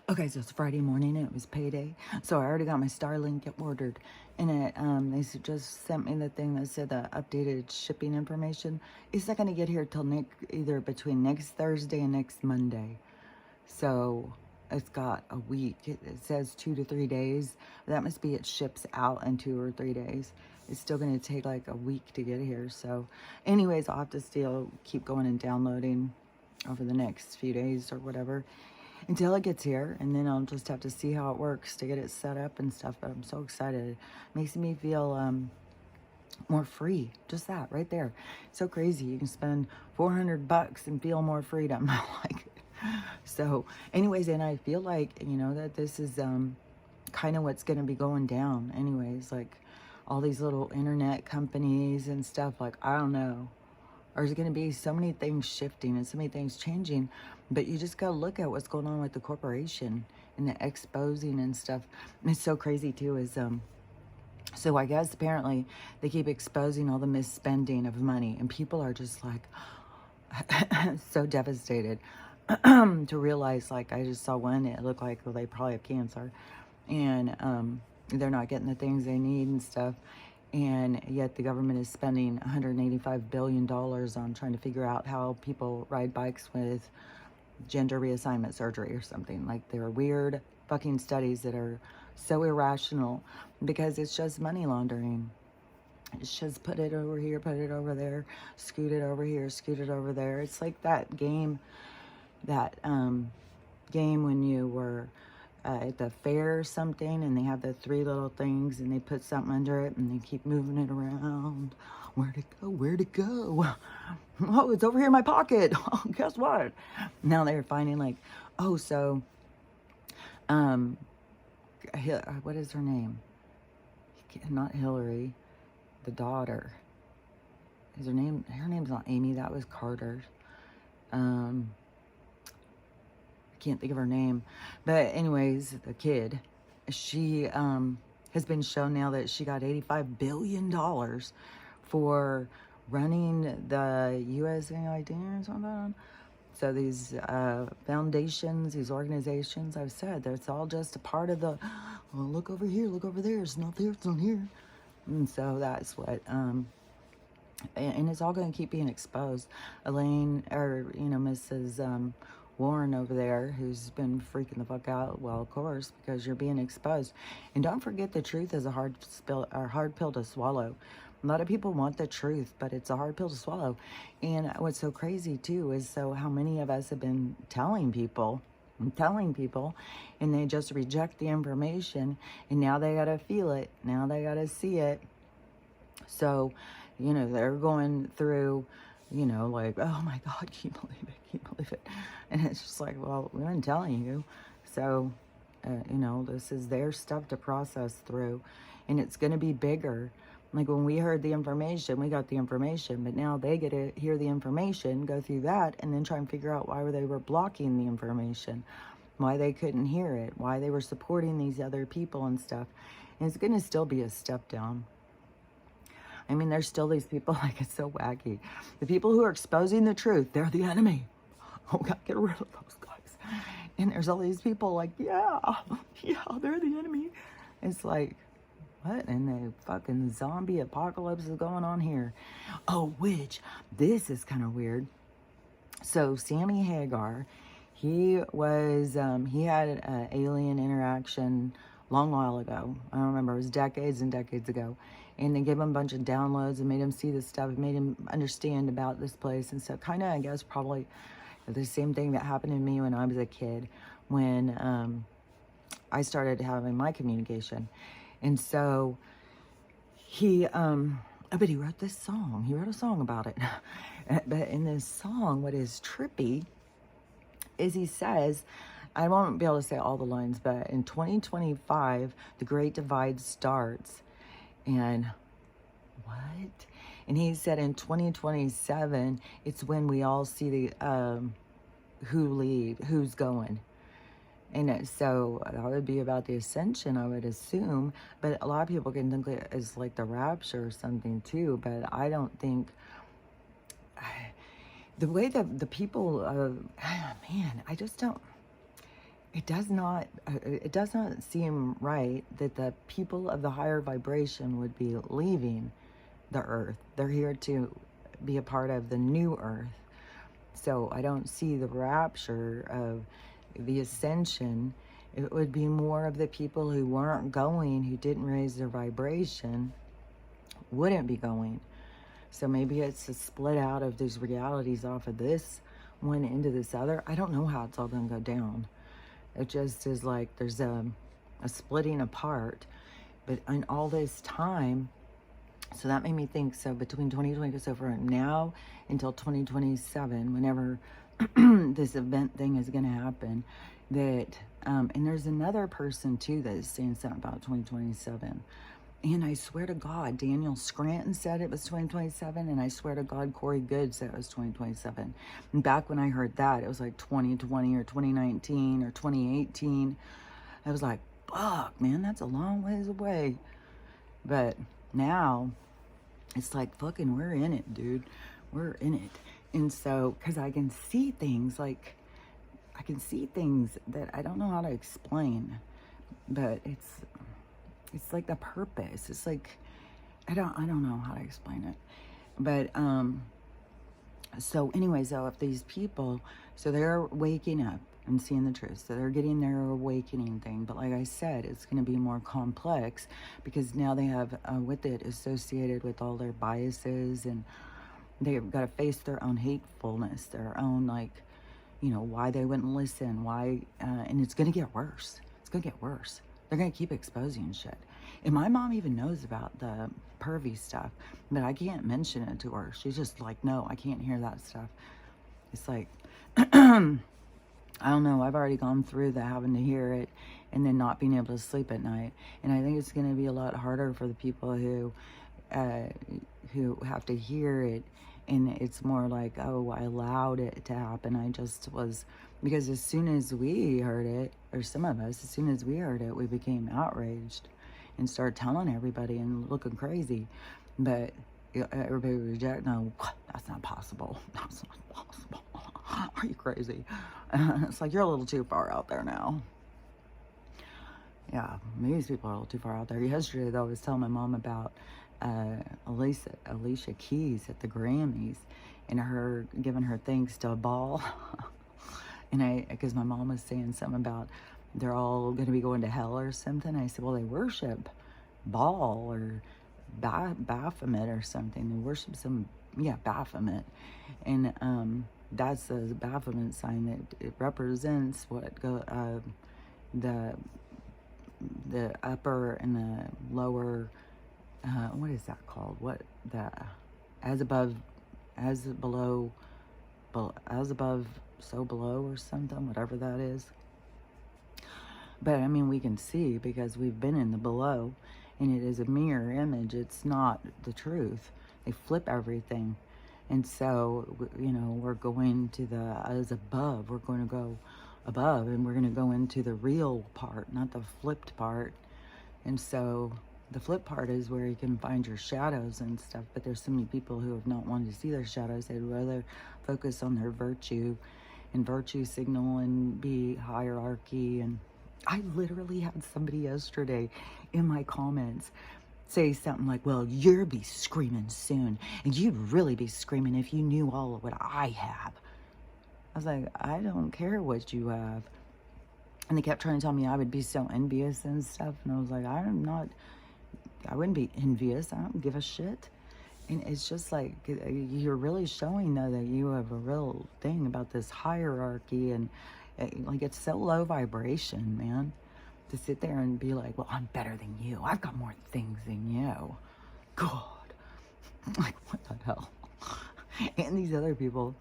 Okay, so it's Friday morning and it was payday. So I already got my Starlink ordered. And just sent me the thing that said the updated shipping information. It's not going to get here till either between next Thursday and next Monday. So it's got a week. It says 2 to 3 days. That must be it ships out in 2 or 3 days. It's still going to take like a week to get here. So anyways, I'll have to still keep going and downloading over the next few days or whatever until it gets here, and then I'll just have to see how it works to get it set up and stuff. But I'm so excited. It makes me feel more free. Just that right there. So crazy. You can spend $400 and feel more freedom. Like, so anyways, and I feel like, that this is kind of what's going to be going down anyways, like all these little internet companies and stuff. Like, I don't know, there's going to be so many things shifting and so many things changing, but you just got to look at what's going on with the corporation and the exposing and stuff. And it's so crazy too is so I guess apparently they keep exposing all the misspending of money, and people are just like so devastated to realize, like, I just saw one, it looked like, well, they probably have cancer, and they're not getting the things they need and stuff. And yet the government is spending $185 billion on trying to figure out how people ride bikes with gender reassignment surgery or something. Like, they're weird fucking studies that are so irrational because it's just money laundering. It's just put it over here, put it over there, scoot it over here, scoot it over there. It's like that game when you were at the fair or something, and they have the three little things, and they put something under it, and they keep moving it around. Where'd it go? Where'd it go? Oh, it's over here in my pocket. Oh, guess what? Now they're finding, like, oh, so, what is her name? Not Hillary, the daughter. Is her name? Her name's not Amy. That was Carter. Can't think of her name, but anyways, the kid, she has been shown now that she got $85 billion for running the USAID or something. So these foundations, these organizations, I've said, that's all just a part of the, well, look over here, look over there, it's not there, it's not here. And so that's what, and it's all going to keep being exposed. Elaine, or, Mrs. Warren over there, who's been freaking the fuck out. Well, of course, because you're being exposed. And don't forget, the truth is a hard pill to swallow. A lot of people want the truth, but it's a hard pill to swallow. And what's so crazy too is how many of us have been telling people, and they just reject the information, and now they gotta feel it, now they gotta see it. So, they're going through, like, oh my God, can you believe it? Can you believe it? And it's just like, well, we've been telling you. So, this is their stuff to process through, and it's going to be bigger. Like, when we heard the information, we got the information, but now they get to hear the information, go through that, and then try and figure out why they were blocking the information, why they couldn't hear it, why they were supporting these other people and stuff. And it's going to still be a step down. I mean, there's still these people, like, it's so wacky. The people who are exposing the truth, they're the enemy. Oh, we gotta get rid of those guys. And there's all these people like, yeah, they're the enemy. It's like, what in the fucking zombie apocalypse is going on here? Oh, this is kind of weird. So Sammy Hagar, he had an alien interaction long while ago. I don't remember. It was decades and decades ago. And they gave him a bunch of downloads and made him see this stuff and made him understand about this place. And so kind of, I guess, probably the same thing that happened to me when I was a kid, when I started having my communication. And so but he wrote this song. He wrote a song about it. But in this song, what is trippy is he says, I won't be able to say all the lines, but in 2025, the Great Divide starts. And what? And he said in 2027, it's when we all see the who's going. And so that would be about the ascension, I would assume. But a lot of people can think it as like the rapture or something too. But I don't think the way that the people, man, I just don't. it does not seem right that the people of the higher vibration would be leaving the earth. They're here to be a part of the new earth. So I don't see the rapture of the ascension. It would be more of the people who weren't going, who didn't raise their vibration, wouldn't be going. So maybe it's a split out of these realities off of this one into this other. I don't know how it's all going to go down. It just is like there's a splitting apart. But in all this time, so that made me think, so between 2020, so from now until 2027, whenever this event thing is going to happen, that, and there's another person too that is saying something about 2027. And I swear to God, Daniel Scranton said it was 2027, and I swear to God, Corey Good said it was 2027. And back when I heard that, it was like 2020 or 2019 or 2018. I was like, fuck, man, that's a long ways away. But now, it's like, fucking, we're in it, dude. We're in it. And so, because I can see things, like, I can see things that I don't know how to explain. But it's like the purpose. It's like, I don't know how to explain it. But, so anyway, so if these people, so they're waking up and seeing the truth, so they're getting their awakening thing. But like I said, it's going to be more complex because now they have with it associated with all their biases, and they've got to face their own hatefulness, their own, like, you know, why they wouldn't listen, why, and it's going to get worse. It's going to get worse. They're going to keep exposing shit. And my mom even knows about the pervy stuff, but I can't mention it to her. She's just like, no, I can't hear that stuff. It's like, I don't know. I've already gone through the having to hear it and then not being able to sleep at night. And I think it's going to be a lot harder for the people who have to hear it. And it's more like, oh, I allowed it to happen. I just was, because as soon as we heard it, or some of us, as soon as we heard it, we became outraged and started telling everybody and looking crazy. But everybody would reject, no, that's not possible. That's not possible. Are you crazy? It's like, you're a little too far out there now. Yeah, these people are a little too far out there. Yesterday, though, I was telling my mom about Alicia Keys at the Grammys and her giving her thanks to a ball. And because my mom was saying something about they're all going to be going to hell or something. I said, well, they worship Baal or Baphomet or something. They worship Baphomet. And that's the Baphomet sign that it represents what the upper and the lower, what is that called? What the as above, as below, as above, so below, or something, whatever that is. But I mean, we can see because we've been in the below, and it is a mirror image. It's not the truth. They flip everything. And so, you know, we're going to the as above. We're going to go above, and we're going to go into the real part, not the flipped part. And so the flip part is where you can find your shadows and stuff. But there's so many people who have not wanted to see their shadows. They'd rather focus on their virtue and virtue signal and be hierarchy. And I literally had somebody yesterday in my comments say something like, well, you'll be screaming soon, and you'd really be screaming if you knew all of what I have. I was like, I don't care what you have. And they kept trying to tell me I would be so envious and stuff. And I was like, I wouldn't be envious. I don't give a shit. And it's just like, you're really showing, though, that you have a real thing about this hierarchy. And like, it's so low vibration, man, to sit there and be like, well, I'm better than you. I've got more things than you. God. Like, what the hell? And these other people,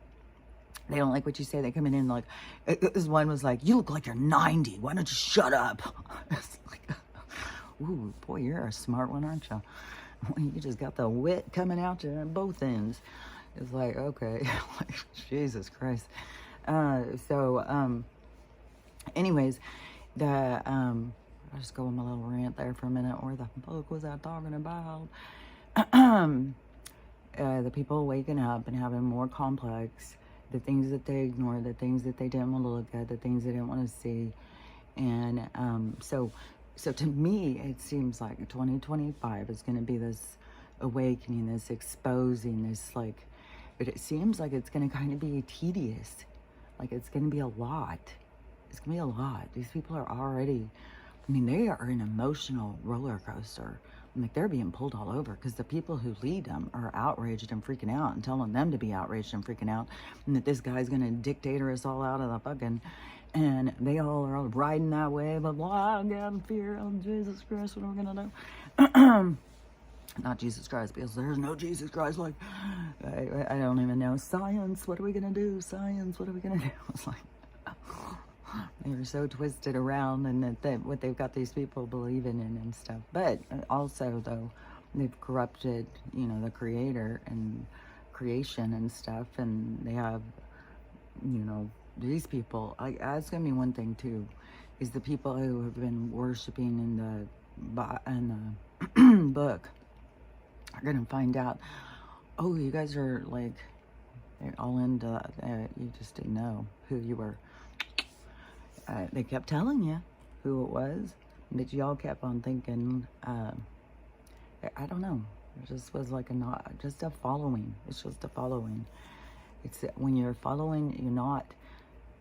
they don't like what you say. They come in like, this one was like, you look like you're 90. Why don't you shut up? It's like, ooh, boy, you're a smart one, aren't you? You just got the wit coming out you at both ends. It's like, okay, like, Jesus Christ. Anyways, I'll just go on my little rant there for a minute. Where the fuck was I talking about? The people waking up and having more complex, the things that they ignored, the things that they didn't want to look at, the things they didn't want to see. And so to me, it seems like 2025 is going to be this awakening, this exposing, this like, but it seems like it's going to kind of be tedious. Like it's going to be a lot. It's going to be a lot. These people are already, I mean, they are an emotional roller coaster. Like they're being pulled all over because the people who lead them are outraged and freaking out and telling them to be outraged and freaking out, and that this guy's going to dictator us all out of the fucking, and they all are all riding that way, blah, blah, I'm in fear of Jesus Christ, what are we going to do? Not Jesus Christ, because there's no Jesus Christ. Like, I don't even know. Science, what are we going to do? Science, what are we going to do? It's like, they were so twisted around, and that what they've got these people believing in and stuff. But also, though, they've corrupted, you know, the creator and creation and stuff, and they have, you know, these people. That's going to be one thing, too, is the people who have been worshiping in the book are going to find out, oh, you guys are, like, they're all into that. You just didn't know who you were. They kept telling you who it was, but y'all kept on thinking, I don't know. It just was like just a following. It's just a following. It's when you're following, you're not,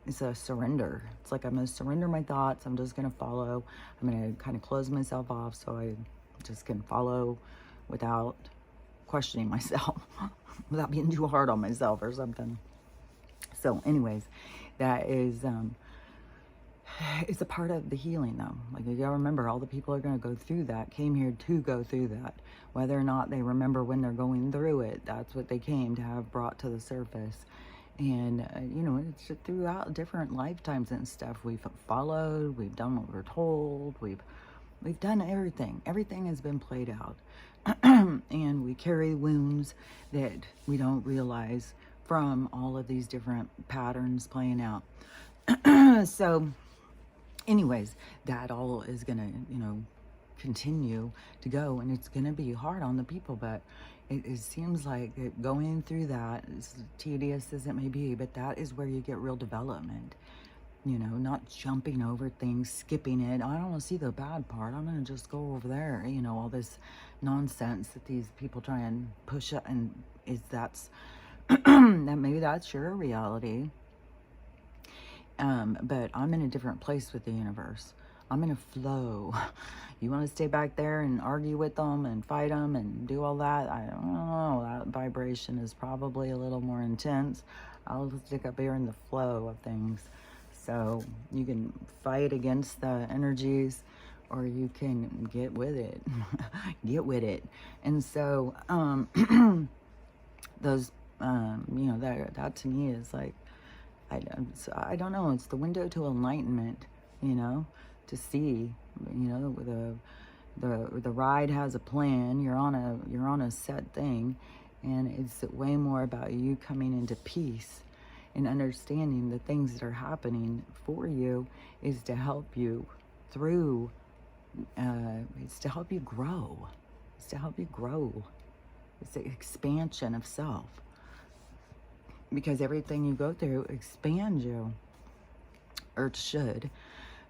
it's a surrender. It's like, I'm going to surrender my thoughts. I'm just going to follow. I'm going to kind of close myself off so I just can follow without questioning myself, without being too hard on myself or something. So anyways, that is, it's a part of the healing, though. Like, you gotta remember, all the people are going to go through that, came here to go through that. Whether or not they remember when they're going through it, that's what they came to have brought to the surface. And, you know, it's throughout different lifetimes and stuff. We've followed, we've done what we're told, we've done everything. Everything has been played out. And we carry wounds that we don't realize from all of these different patterns playing out. So anyways, that all is gonna, you know, continue to go, and it's gonna be hard on the people, but it seems like going through that, as tedious as it may be, but that is where you get real development. You know, not jumping over things, skipping it. I don't want to see the bad part. I'm going to just go over there. You know, all this nonsense that these people try and push up, and that's that maybe that's your reality. But I'm in a different place with the universe. I'm in a flow. You want to stay back there and argue with them and fight them and do all that? I don't know. That vibration is probably a little more intense. I'll just stick up here in the flow of things. So you can fight against the energies, or you can get with it. Get with it. And so those, you know, that to me is like, I don't know. It's the window to enlightenment, you know, to see, you know, the ride has a plan. You're on a set thing, and it's way more about you coming into peace and understanding the things that are happening for you is to help you through. It's to help you grow. It's to help you grow. It's the expansion of self. Because everything you go through expands you, or it should.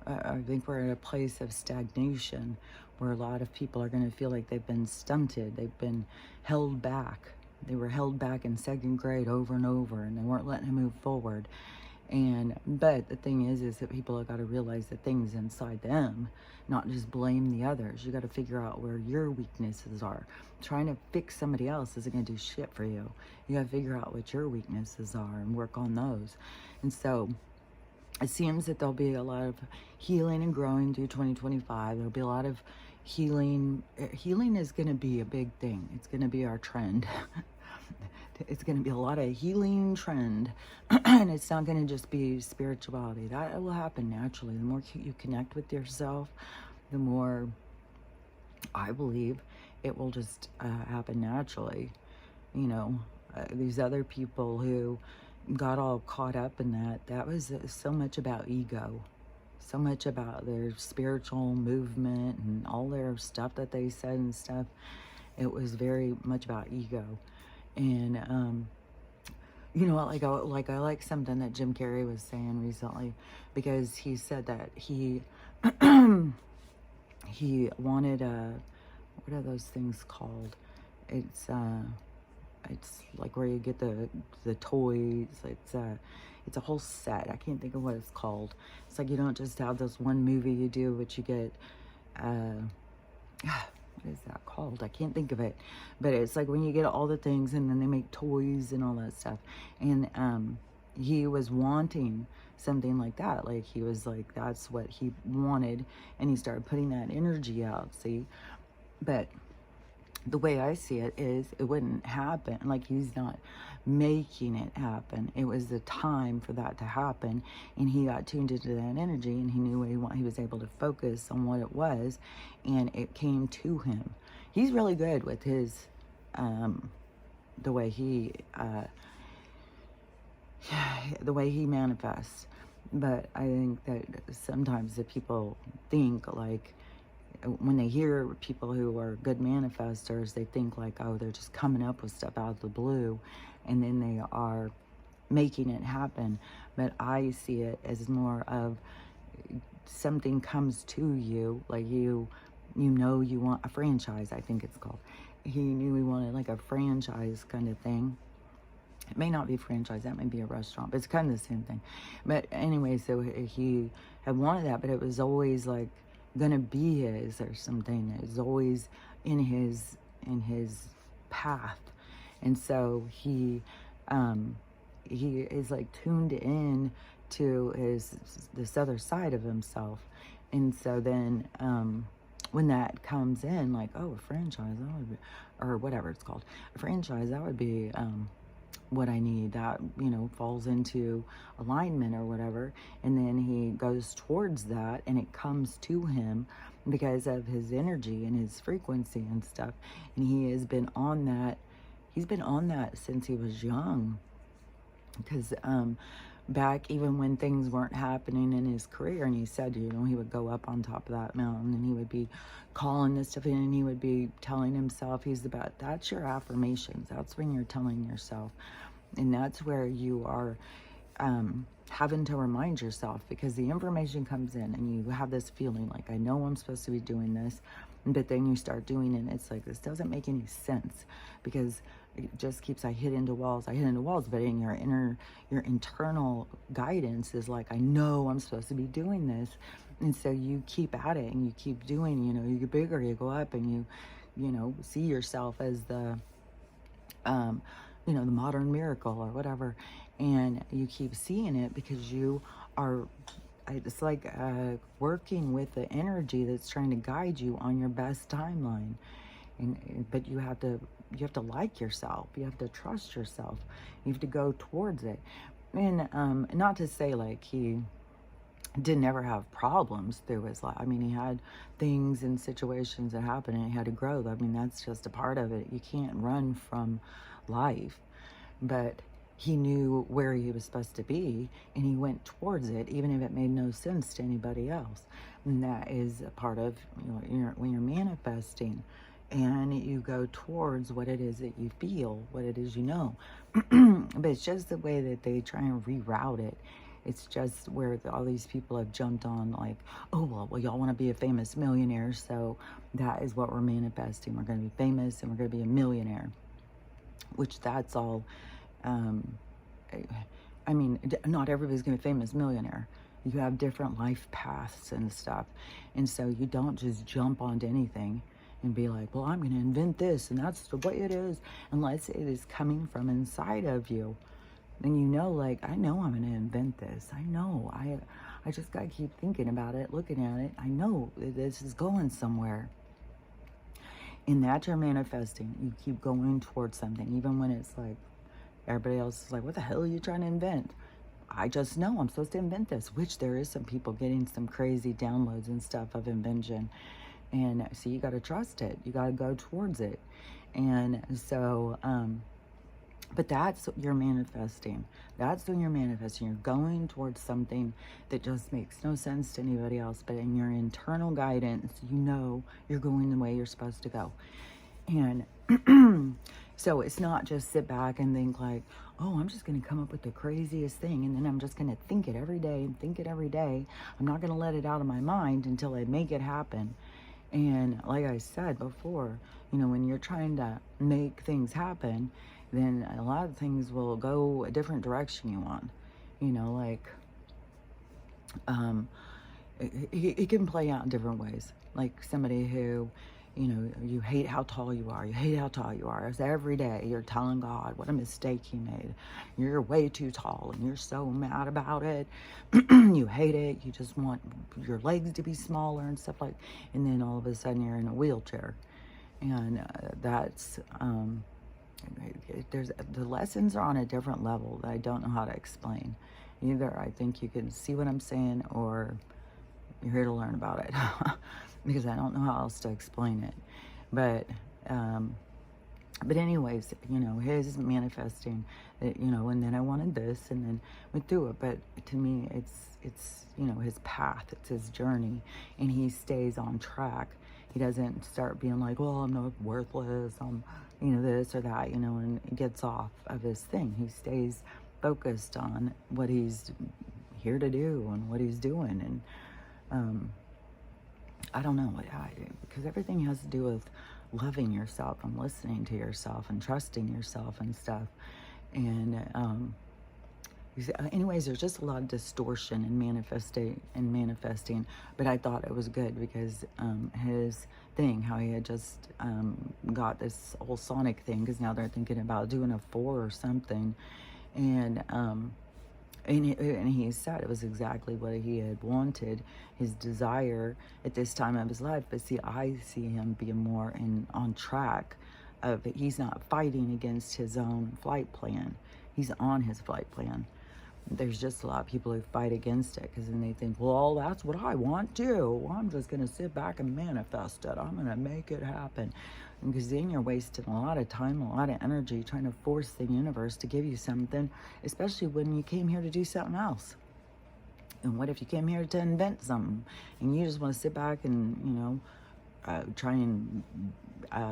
I think we're at a place of stagnation where a lot of people are going to feel like they've been stunted. They've been held back. They were held back in second grade over and over, and they weren't letting them move forward. But the thing is that people have got to realize the things inside them, not just blame the others. You got to figure out where your weaknesses are. Trying to fix somebody else isn't going to do shit for you. You got to figure out what your weaknesses are and work on those. And so it seems that there'll be a lot of healing and growing through 2025. There'll be a lot of healing. Healing is going to be a big thing. It's going to be our trend. It's going to be a lot of healing trend. And it's not going to just be spirituality. That will happen naturally. The more you connect with yourself, the more, I believe, it will just happen naturally. You know, these other people who got all caught up in that was so much about ego. So much about their spiritual movement and all their stuff that they said and stuff. It was very much about ego. And You know what, I like something that Jim Carrey was saying recently, because he said that he he wanted a, what are those things called? It's it's like where you get the toys. It's a whole set. I can't think of what it's called. It's like you don't just have this one movie you do, but you get what is that called? I can't think of it. But it's like when you get all the things and then they make toys and all that stuff. And he was wanting something like that. Like he was like, that's what he wanted. And he started putting that energy out, see? But the way I see it is it wouldn't happen. Like he's not making it happen. It was the time for that to happen, and he got tuned into that energy, and he knew what he wanted. He was able to focus on what it was, and it came to him. He's really good with his the way he manifests. But I think that sometimes the people think like, when they hear people who are good manifestors, they think like, oh, they're just coming up with stuff out of the blue, and then they are making it happen. But I see it as more of something comes to you, like you know you want a franchise, I think it's called. He knew he wanted like a franchise kind of thing. It may not be franchise, that may be a restaurant, but it's kind of the same thing. But anyway, so he had wanted that, but it was always like gonna be his or something. It was always in his path. And so he is like tuned in to this other side of himself. And so then when that comes in, like, oh, a franchise, that would be, or whatever it's called, a franchise, that would be what I need, that, you know, falls into alignment or whatever. And then he goes towards that, and it comes to him because of his energy and his frequency and stuff. And he has been on that. He's been on that since he was young. Because back even when things weren't happening in his career, and he said, you know, he would go up on top of that mountain and he would be calling this stuff in, and he would be telling himself he's the best. That's your affirmations. That's when you're telling yourself. And that's where you are having to remind yourself, because the information comes in and you have this feeling like, I know I'm supposed to be doing this, but then you start doing it and it's like, this doesn't make any sense, because it just keeps, I hit into walls, but in your internal guidance is like, I know I'm supposed to be doing this. And so you keep at it and you keep doing, you know, you get bigger, you go up, and you know, see yourself as the you know, the modern miracle or whatever. And you keep seeing it because you are, it's like working with the energy that's trying to guide you on your best timeline. But you have to like yourself. You have to trust yourself. You have to go towards it. And not to say like he didn't ever have problems through his life. I mean, he had things and situations that happened, and he had to grow. I mean, that's just a part of it. You can't run from life. But he knew where he was supposed to be, and he went towards it, even if it made no sense to anybody else. And that is a part of, you know, when you're manifesting, and you go towards what it is that you feel, what it is you know. But it's just the way that they try and reroute it. It's just where all these people have jumped on, like, oh, well, y'all want to be a famous millionaire, so that is what we're manifesting. We're going to be famous and we're going to be a millionaire. Which that's all, I mean, not everybody's going to be a famous millionaire. You have different life paths and stuff. And so you don't just jump onto anything and be like, well, I'm going to invent this, and that's the way it is, unless it is coming from inside of you. And you know, like, I know I'm going to invent this. I know. I just got to keep thinking about it, looking at it. I know this is going somewhere. And that you're manifesting. You keep going towards something, even when it's like, everybody else is like, what the hell are you trying to invent? I just know I'm supposed to invent this, which there is some people getting some crazy downloads and stuff of invention. And so you got to trust it. You got to go towards it. And so, but that's what you're manifesting. That's when you're manifesting. You're going towards something that just makes no sense to anybody else. But in your internal guidance, you know you're going the way you're supposed to go. And So it's not just sit back and think like, oh, I'm just going to come up with the craziest thing and then I'm just going to think it every day and think it every day. I'm not going to let it out of my mind until I make it happen. And like I said before, when you're trying to make things happen, then a lot of things will go a different direction you want. Like, it can play out in different ways. Like somebody who, you hate how tall you are. You hate how tall you are. It's every day you're telling God what a mistake you made. You're way too tall and you're so mad about it. You hate it. You just want your legs to be smaller and stuff like. And then all of a sudden you're in a wheelchair. And that's, the lessons are on a different level that I don't know how to explain. Either I think you can see what I'm saying or you're here to learn about it. Because I don't know how else to explain it. But anyways, his manifesting, and then I wanted this and then went through it. But to me, it's his path, it's his journey, and he stays on track. He doesn't start being like, well, I'm not worthless, I'm, this or that, and gets off of his thing. He stays focused on what he's here to do and what he's doing. And I don't know, because everything has to do with loving yourself and listening to yourself and trusting yourself and stuff. And anyways, there's just a lot of distortion in manifesting, but I thought it was good because his thing, how he had just got this whole Sonic thing, because now they're thinking about doing a 4 or something, and he said it was exactly what he had wanted, his desire at this time of his life. But see, I see him being more on track of it. He's not fighting against his own flight plan. He's on his flight plan. There's just a lot of people who fight against it because then they think, well, that's what I want too. Well, I'm just going to sit back and manifest it. I'm going to make it happen. Because then you're wasting a lot of time, a lot of energy trying to force the universe to give you something, especially when you came here to do something else. And what if you came here to invent something and you just want to sit back and, try and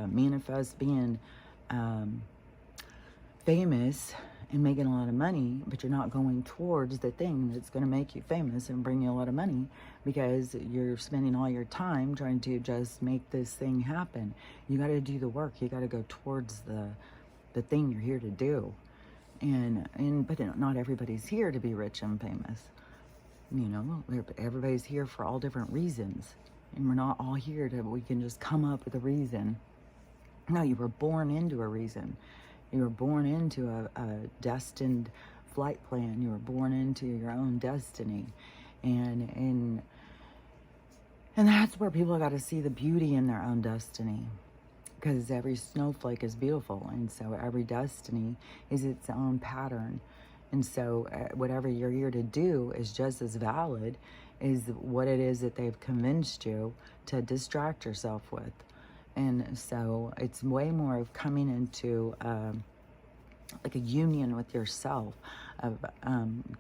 manifest being famous and making a lot of money, but you're not going towards the thing that's going to make you famous and bring you a lot of money because you're spending all your time trying to just make this thing happen. You got to do the work. You got to go towards the thing you're here to do. But not everybody's here to be rich and famous. Everybody's here for all different reasons. And we're not all here we can just come up with a reason. No, you were born into a reason. You were born into a destined flight plan. You were born into your own destiny. And that's where people got to see the beauty in their own destiny. Because every snowflake is beautiful. And so every destiny is its own pattern. And so whatever you're here to do is just as valid as what it is that they've convinced you to distract yourself with. And so it's way more of coming into like a union with yourself, of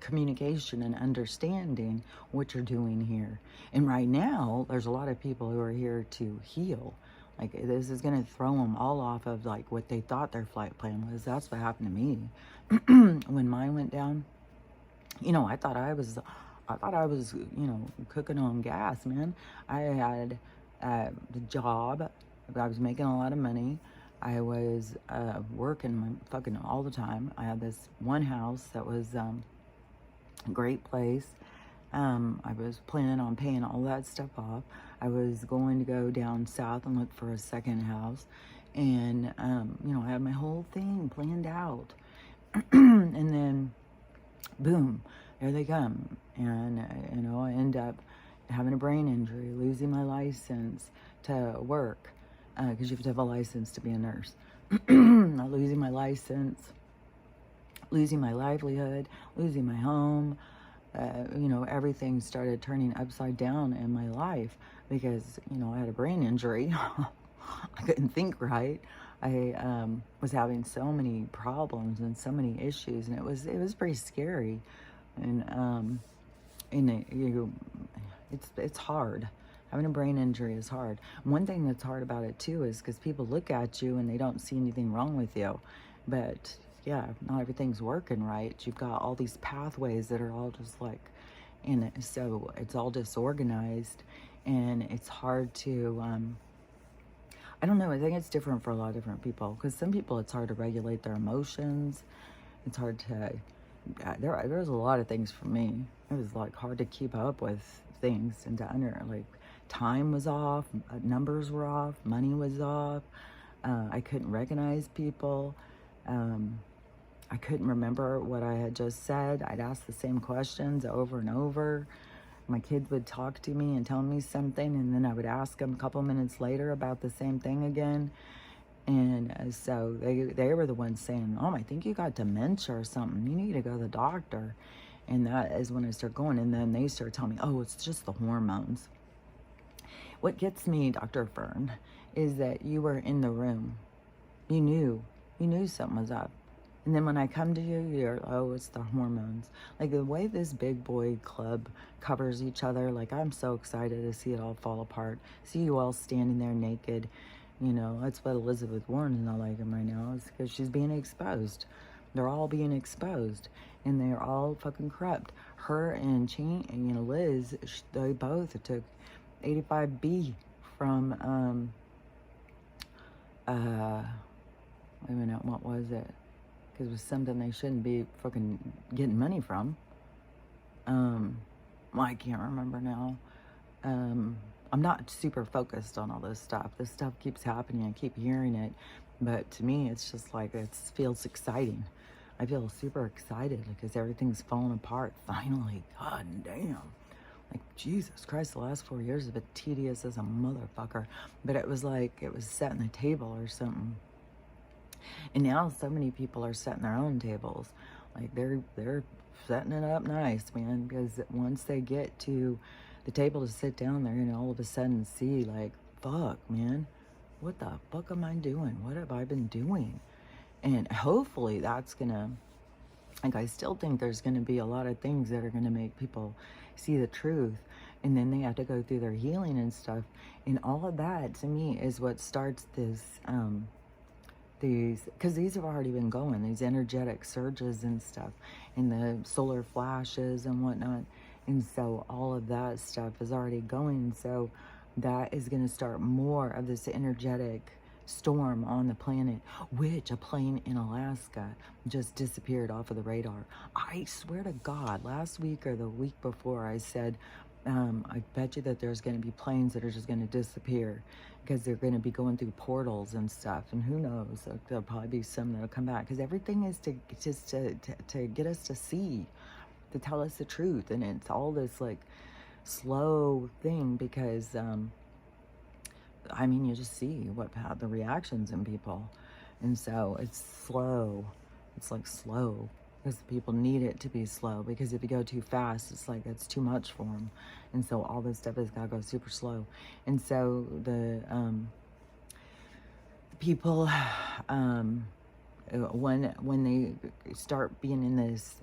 communication and understanding what you're doing here. And right now, there's a lot of people who are here to heal. Like, this is going to throw them all off of like what they thought their flight plan was. That's what happened to me when mine went down. I thought I was cooking on gas, man. I had the job. I was making a lot of money. I was working fucking all the time. I had this one house that was a great place. I was planning on paying all that stuff off. I was going to go down south and look for a second house. And, I had my whole thing planned out. And then, boom, there they come. And, I end up having a brain injury, losing my license to work. Because you have to have a license to be a nurse. Losing my license, losing my livelihood, losing my home. Everything started turning upside down in my life because, I had a brain injury. I couldn't think right. I was having so many problems and so many issues, and it was pretty scary. And it's hard. Having a brain injury is hard. One thing that's hard about it too is because people look at you and they don't see anything wrong with you. But yeah, not everything's working right. You've got all these pathways that are all just like, and so it's all disorganized, and it's hard to, I don't know, I think it's different for a lot of different people, because some people it's hard to regulate their emotions. It's hard to, there's a lot of things for me. It was like hard to keep up with things and to like time was off, numbers were off, money was off. I couldn't recognize people. I couldn't remember what I had just said. I'd ask the same questions over and over. My kids would talk to me and tell me something, and then I would ask them a couple minutes later about the same thing again. And so they were the ones saying, "Oh, I think you got dementia or something. You need to go to the doctor." And that is when I start going. And then they start telling me, "Oh, it's just the hormones." What gets me, Dr. Fern, is that you were in the room. You knew something was up. And then when I come to you, you're, "Oh, it's the hormones." Like the way this big boy club covers each other, like I'm so excited to see it all fall apart. See you all standing there naked. You know, that's what Elizabeth Warren's not liking right now, is because she's being exposed. They're all being exposed, and they're all fucking corrupt. Her and Liz, they both took 85B from, wait a minute, what was it? Because it was something they shouldn't be fucking getting money from. Well, I can't remember now. I'm not super focused on all this stuff. This stuff keeps happening. I keep hearing it. But to me, it's just like, it feels exciting. I feel super excited because everything's falling apart finally. God damn. Like, Jesus Christ, the last 4 years have been tedious as a motherfucker. But it was like, it was setting the table or something. And now so many people are setting their own tables. Like, they're setting it up nice, man. Because once they get to the table to sit down, they're gonna all of a sudden see, like, fuck, man, what the fuck am I doing? What have I been doing? And hopefully that's gonna, like, I still think there's gonna be a lot of things that are gonna make people see the truth. And then they have to go through their healing and stuff. And all of that, to me, is what starts this, because these have already been going, these energetic surges and stuff, and the solar flashes and whatnot. And so all of that stuff is already going. So that is going to start more of this energetic storm on the planet, which a plane in Alaska just disappeared off of the radar. I swear to God, last week or the week before, I said, I bet you that there's going to be planes that are just going to disappear because they're going to be going through portals and stuff. And who knows, there'll probably be some that'll come back, because everything is to get us to see, to tell us the truth. And it's all this like slow thing, because I mean, you just see the reactions in people. And so it's slow. It's like slow, because people need it to be slow, because if you go too fast, it's like it's too much for them. And so all this stuff has got to go super slow. And so the people, when they start being in this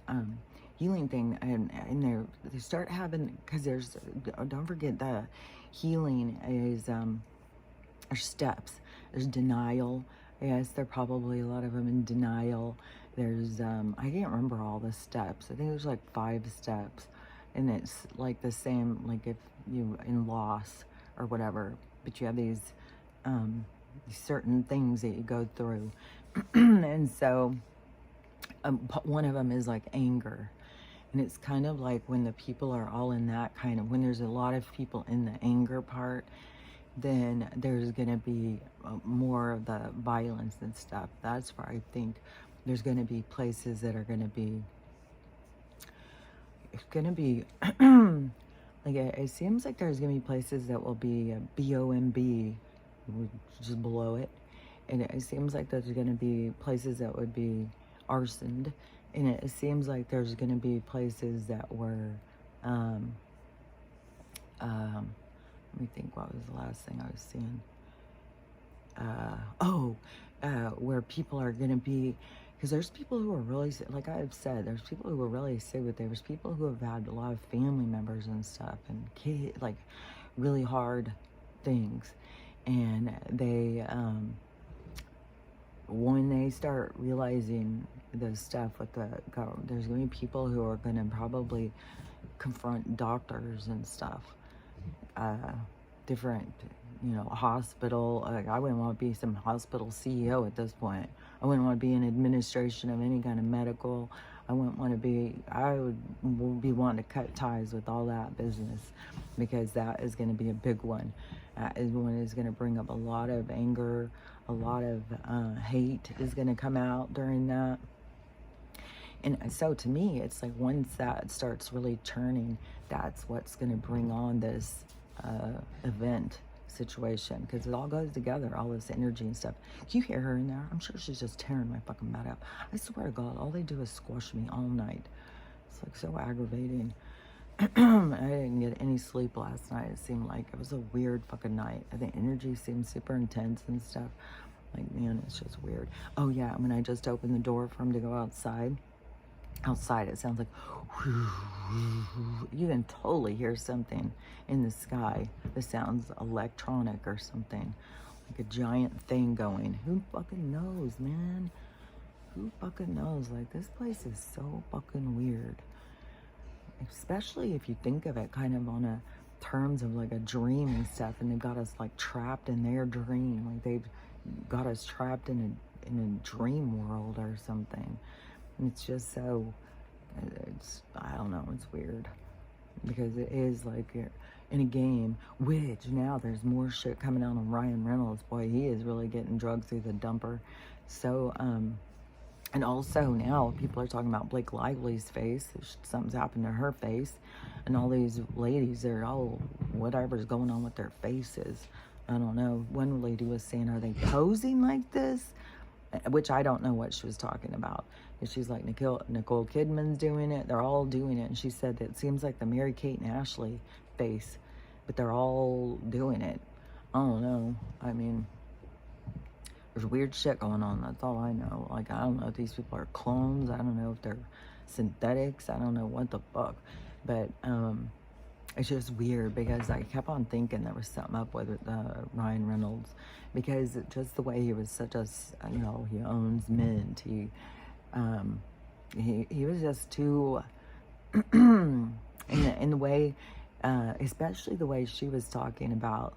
healing thing, and they start having, because don't forget that healing is there's steps. There's denial. Yes, there are probably a lot of them in denial. There's I can't remember all the steps. I think there's like 5 steps, and it's like the same, like if you in loss or whatever, but you have these certain things that you go through. And so one of them is like anger. And it's kind of like when the people are all in that kind of, when there's a lot of people in the anger part, then there's going to be more of the violence and stuff. That's where I think there's going to be places that are going to be, it's going to be, like it seems like there's going to be places that will be BOMB, just below it. And it seems like there's going to be places that would be arsoned. And it seems like there's going to be places that were, let me think, what was the last thing I was seeing? Where people are going to be, because there's people who are really, like I've said, there's people who are really sick with it. There's people who have had a lot of family members and stuff, and kids, like really hard things. And they, when they start realizing the stuff with the government, there's going to be people who are going to probably confront doctors and stuff, different, hospital. I wouldn't want to be some hospital CEO at this point. I wouldn't want to be in administration of any kind of medical. I would be wanting to cut ties with all that business, because that is going to be a big one. Is one is going to bring up a lot of anger, a lot of hate is going to come out during that. And so to me, it's like once that starts really churning, that's what's going to bring on this event situation, because it all goes together, all this energy and stuff. Can you hear her in there? I'm sure she's just tearing my fucking butt up. I swear to God, all they do is squash me all night. It's like so aggravating. I didn't get any sleep last night. It seemed like it was a weird fucking night. The energy seemed super intense and stuff. Like, man, it's just weird. Oh yeah, when I just opened the door for him to go outside it sounds like you can totally hear something in the sky that sounds electronic or something, like a giant thing going. Who fucking knows, man? Who fucking knows? Like, this place is so fucking weird, especially if you think of it kind of on a terms of like a dream and stuff, and they've got us like trapped in their dream, like they've got us trapped in a dream world or something. It's just so, I don't know, it's weird. Because it is like in a game, which now there's more shit coming out on Ryan Reynolds. Boy, he is really getting drugged through the dumper. So, and also now people are talking about Blake Lively's face. Something's happened to her face. And all these ladies, they're all, whatever's going on with their faces. I don't know. One lady was saying, are they posing like this? Which I don't know what she was talking about. And she's like, Nicole Kidman's doing it. They're all doing it. And she said that it seems like the Mary-Kate and Ashley face, but they're all doing it. I don't know. I mean, there's weird shit going on. That's all I know. Like, I don't know if these people are clones. I don't know if they're synthetics. I don't know what the fuck. But it's just weird, because I kept on thinking there was something up with Ryan Reynolds, because just the way he was such a, he owns Mint. He was just too, in the way, especially the way she was talking about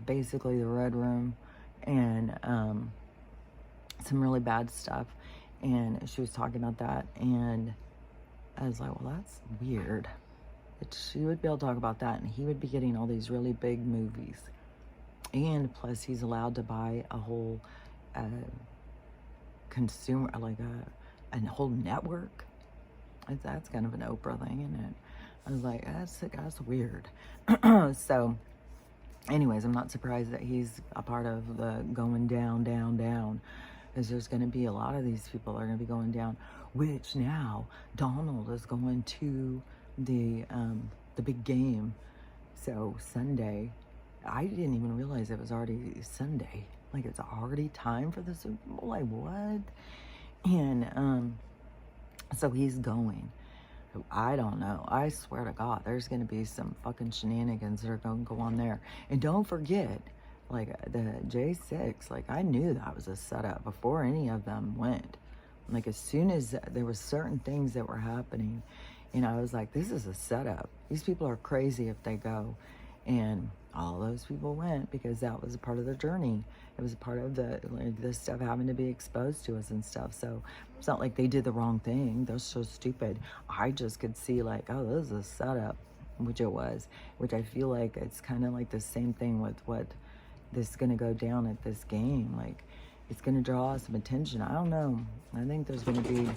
basically the Red Room and some really bad stuff, and she was talking about that, and I was like, well, that's weird. But she would be able to talk about that, and he would be getting all these really big movies. And plus, he's allowed to buy a whole consumer, like a whole network. That's kind of an Oprah thing, isn't it? I was like, that's weird. So, anyways, I'm not surprised that he's a part of the going down, down, down. Because there's going to be a lot of these people are going to be going down, which now Donald is going to the big game. So Sunday, I didn't even realize it was already Sunday. Like, it's already time for the Super Bowl. Like, what? And so he's going. I don't know. I swear to God, there's going to be some fucking shenanigans that are going to go on there. And don't forget, like, the J6, like, I knew that was a setup before any of them went. Like, as soon as there were certain things that were happening, and I was like, this is a setup. These people are crazy if they go. And all those people went because that was a part of their journey. It was a part of this stuff having to be exposed to us and stuff. So it's not like they did the wrong thing. They're so stupid. I just could see, like, oh, this is a setup, which it was. Which I feel like it's kind of like the same thing with what this is going to go down at this game. Like, it's going to draw some attention. I don't know. I think there's going to be,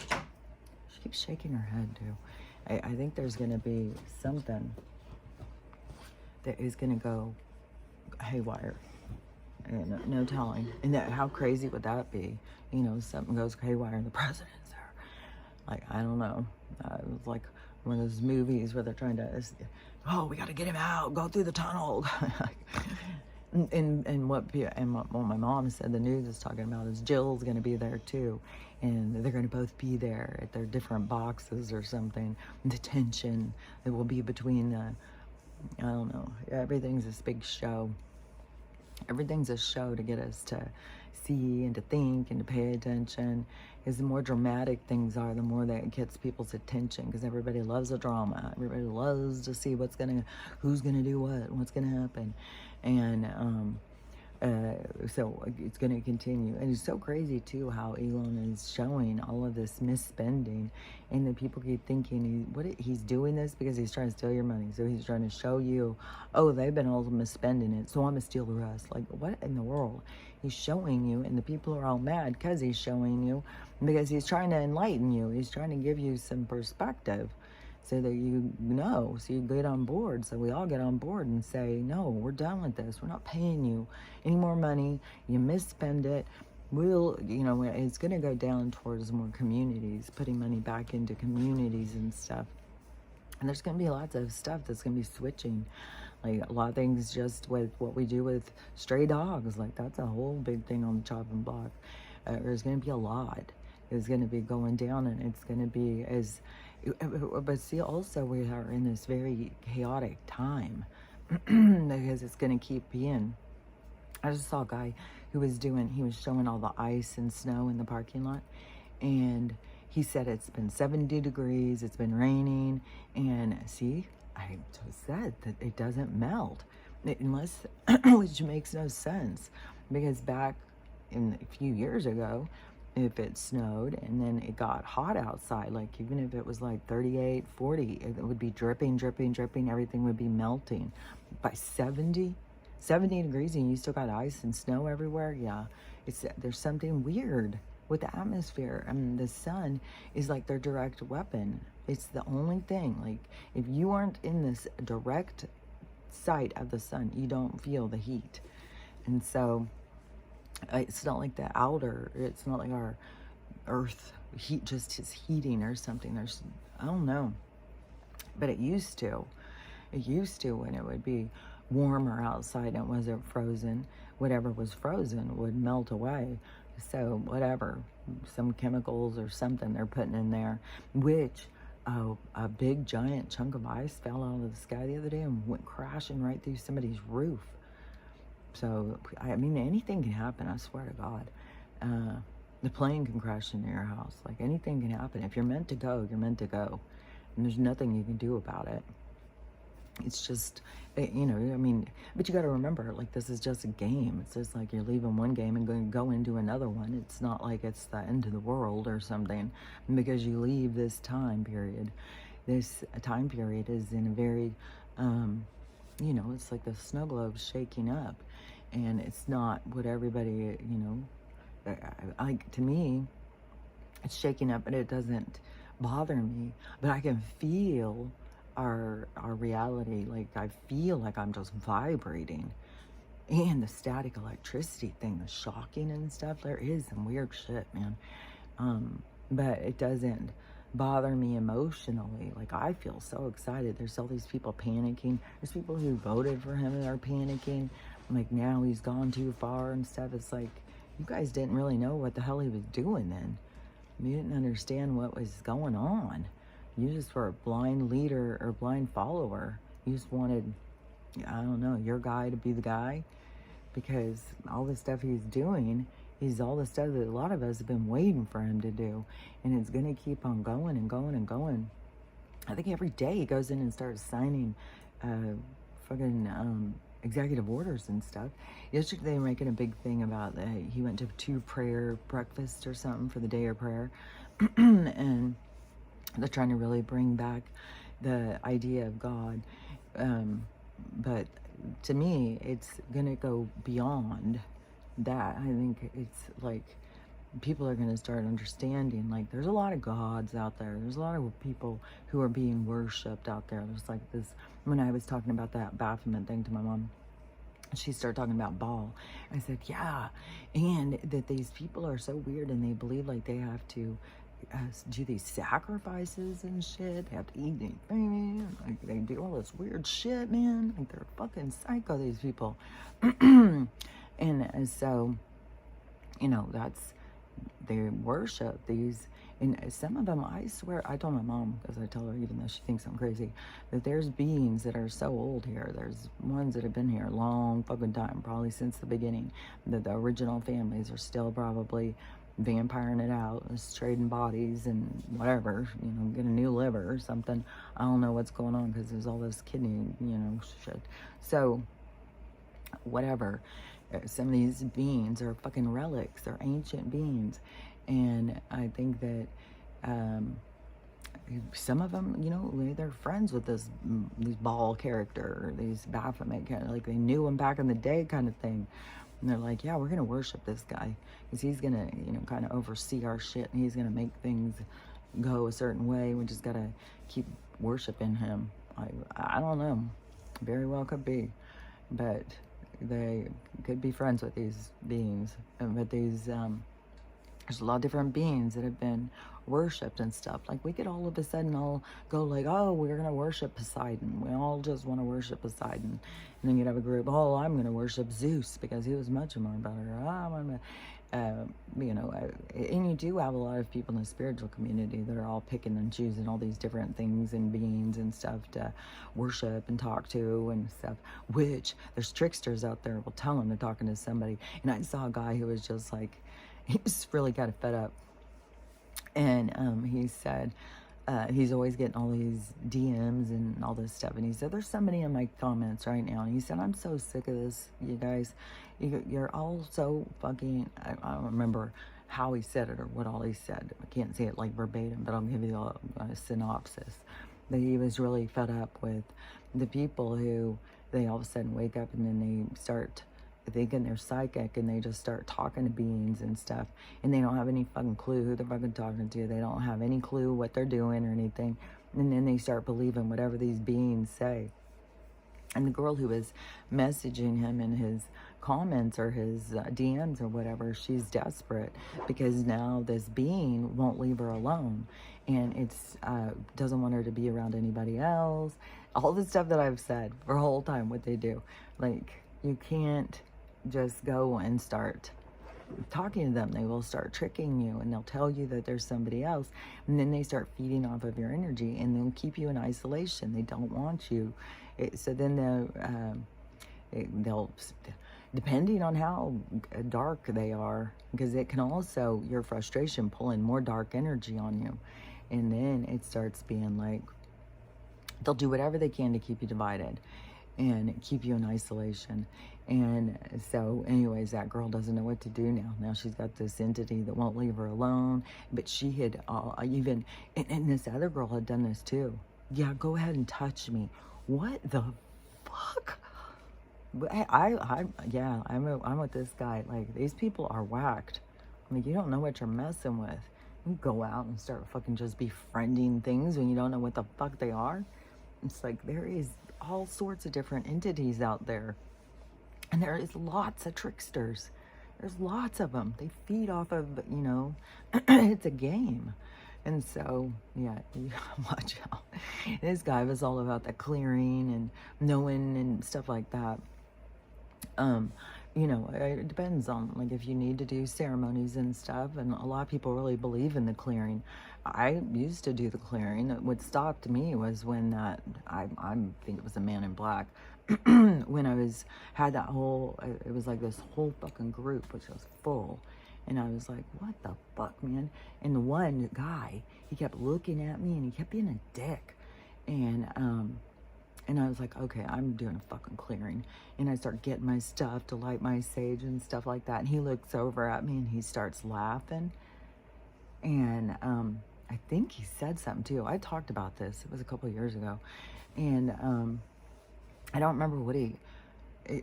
she keeps shaking her head too. I think there's going to be something that is going to go haywire. And no telling. And how crazy would that be? You know, something goes haywire and the president's there. Like, I don't know. It was like one of those movies where they're trying to, oh, we got to get him out. Go through the tunnel. What my mom said the news is talking about is Jill's going to be there too, and they're going to both be there at their different boxes or something. The tension that will be between the, I don't know, everything's this big show. Everything's a show to get us to see and to think and to pay attention. Because the more dramatic things are, the more that gets people's attention. Because everybody loves a drama. Everybody loves to see who's gonna do what, what's gonna happen, and so it's going to continue. And it's so crazy too how Elon is showing all of this misspending, and the people keep thinking he's doing this because he's trying to steal your money. So he's trying to show you, oh, they've been all misspending it, so I'm gonna steal the rest. Like, what in the world? He's showing you, and the people are all mad because he's showing you, because he's trying to enlighten you. He's trying to give you some perspective, so that you know, so you get on board. So we all get on board and say, no, we're done with this. We're not paying you any more money. You misspend it. It's going to go down towards more communities, putting money back into communities and stuff. And there's going to be lots of stuff that's going to be switching. Like a lot of things just with what we do with stray dogs. Like that's a whole big thing on the chopping block. There's going to be a lot. It's going to be going down, and it's going to be as... But see, also we are in this very chaotic time because it's going to keep being. I just saw a guy who was showing all the ice and snow in the parking lot, and he said it's been 70 degrees, it's been raining, and see, I just said that it doesn't melt unless, which makes no sense, because back in a few years ago, if it snowed and then it got hot outside, like even if it was like 38, 40, it would be dripping, everything would be melting. By 70 degrees and you still got ice and snow everywhere, yeah, there's something weird with the atmosphere. I mean, the sun is like their direct weapon. It's the only thing. Like, if you aren't in this direct sight of the sun, you don't feel the heat. And so it's not like it's not like our earth heat just is heating or something. I don't know, but it used to when it would be warmer outside and it wasn't frozen. Whatever was frozen would melt away. So whatever, some chemicals or something they're putting in there, which a big giant chunk of ice fell out of the sky the other day and went crashing right through somebody's roof. So, I mean, anything can happen, I swear to God. The plane can crash into your house. Like, anything can happen. If you're meant to go, you're meant to go. And there's nothing you can do about it. It's just, but you got to remember, like, this is just a game. It's just like you're leaving one game and going to go into another one. It's not like it's the end of the world or something because you leave this time period. This time period is in a very, it's like the snow globe shaking up. And it's not what everybody, like, to me, it's shaking up, but it doesn't bother me. But I can feel our reality. Like, I feel like I'm just vibrating. And the static electricity thing, the shocking and stuff, there is some weird shit, man. But it doesn't bother me emotionally. Like, I feel so excited. There's all these people panicking. There's people who voted for him that are panicking. Like, now he's gone too far and stuff. It's like, you guys didn't really know what the hell he was doing then. You didn't understand what was going on. You just were a blind leader or blind follower. You just wanted, I don't know, your guy to be the guy, because all the stuff he's doing is all the stuff that a lot of us have been waiting for him to do. And it's going to keep on going and going and going. I think every day he goes in and starts signing executive orders and stuff. Yesterday they were making a big thing about that he went to 2 prayer breakfasts or something for the day of prayer. And they're trying to really bring back the idea of God. But to me, it's going to go beyond that. I think it's like people are going to start understanding, like, there's a lot of gods out there. There's a lot of people who are being worshipped out there. There's like this, when I was talking about that Baphomet thing to my mom, she started talking about Baal. I said, yeah, and that these people are so weird and they believe like they have to do these sacrifices and shit. They have to eat anything. Like, they do all this weird shit, man. Like, they're fucking psycho, these people. And so, you know, they worship these. And some of them, I swear, I told my mom, because I tell her, even though she thinks I'm crazy, that there's beings that are so old here. There's ones that have been here a long fucking time, probably since the beginning. That the original families are still probably vampiring it out, just trading bodies and whatever, you know, get a new liver or something. I don't know what's going on because there's all this kidney, you know, shit. So, whatever. Some of these beings are fucking relics. They're ancient beings. And I think that some of them, you know, they're friends with this Baal character, these Baphomet kind of, like they knew him back in the day kind of thing. And they're like, yeah, we're going to worship this guy because he's going to, you know, kind of oversee our shit and he's going to make things go a certain way. We just got to keep worshiping him. I don't know. Very well could be. But they could be friends with these beings. But these, there's a lot of different beings that have been worshipped and stuff. Like, we could all of a sudden all go like, oh, we're going to worship Poseidon. We all just want to worship Poseidon. And then you'd have a group, oh, I'm going to worship Zeus because he was much more better. You know, and you do have a lot of people in the spiritual community that are all picking and choosing all these different things and beings and stuff to worship and talk to and stuff, which there's tricksters out there will tell them they're talking to somebody. And I saw a guy who was just like, he was really kind of fed up. And he said, he's always getting all these DMs and all this stuff. And he said, there's somebody in my comments right now. And he said, I'm so sick of this, you guys. You're all so fucking, I don't remember how he said it or what all he said. I can't say it like verbatim, but I'll give you a synopsis. That he was really fed up with the people who, they all of a sudden wake up and then they start thinking they're psychic and they just start talking to beings and stuff and they don't have any fucking clue who they're fucking talking to. They don't have any clue what they're doing or anything, and then they start believing whatever these beings say. And the girl who was messaging him in his comments or his DMs or whatever, she's desperate because now this being won't leave her alone, and it's doesn't want her to be around anybody else. All the stuff that I've said for the whole time, what they do, like, you can't just go and start talking to them. They will start tricking you and they'll tell you that there's somebody else, and then they start feeding off of your energy and they'll keep you in isolation. They don't want you. So then they'll, depending on how dark they are, because it can also, your frustration, pull in more dark energy on you, and then it starts being like they'll do whatever they can to keep you divided and keep you in isolation. And so anyways, that girl doesn't know what to do now. Now she's got this entity that won't leave her alone. But she had even, and this other girl had done this too. Yeah, go ahead and touch me. What the fuck? I'm with this guy. Like, these people are whacked. I mean, you don't know what you're messing with. You go out and start fucking just befriending things when you don't know what the fuck they are. It's like, there is all sorts of different entities out there. And there is lots of tricksters. There's lots of them. They feed off of, you know, it's a game. And so, yeah, you gotta watch out. This guy was all about the clearing and knowing and stuff like that. You know, it depends on, like, if you need to do ceremonies and stuff, and a lot of people really believe in the clearing. I used to do the clearing. What stopped me was when I think it was a Man in Black, when I had that whole, it was like this whole fucking group, which was full, and I was like, what the fuck, man? And the one guy, he kept looking at me, and he kept being a dick, and I was like, okay, I'm doing a fucking clearing. And I start getting my stuff to light my sage and stuff like that. And he looks over at me and he starts laughing. And I think he said something too. I talked about this. It was a couple of years ago. And I don't remember what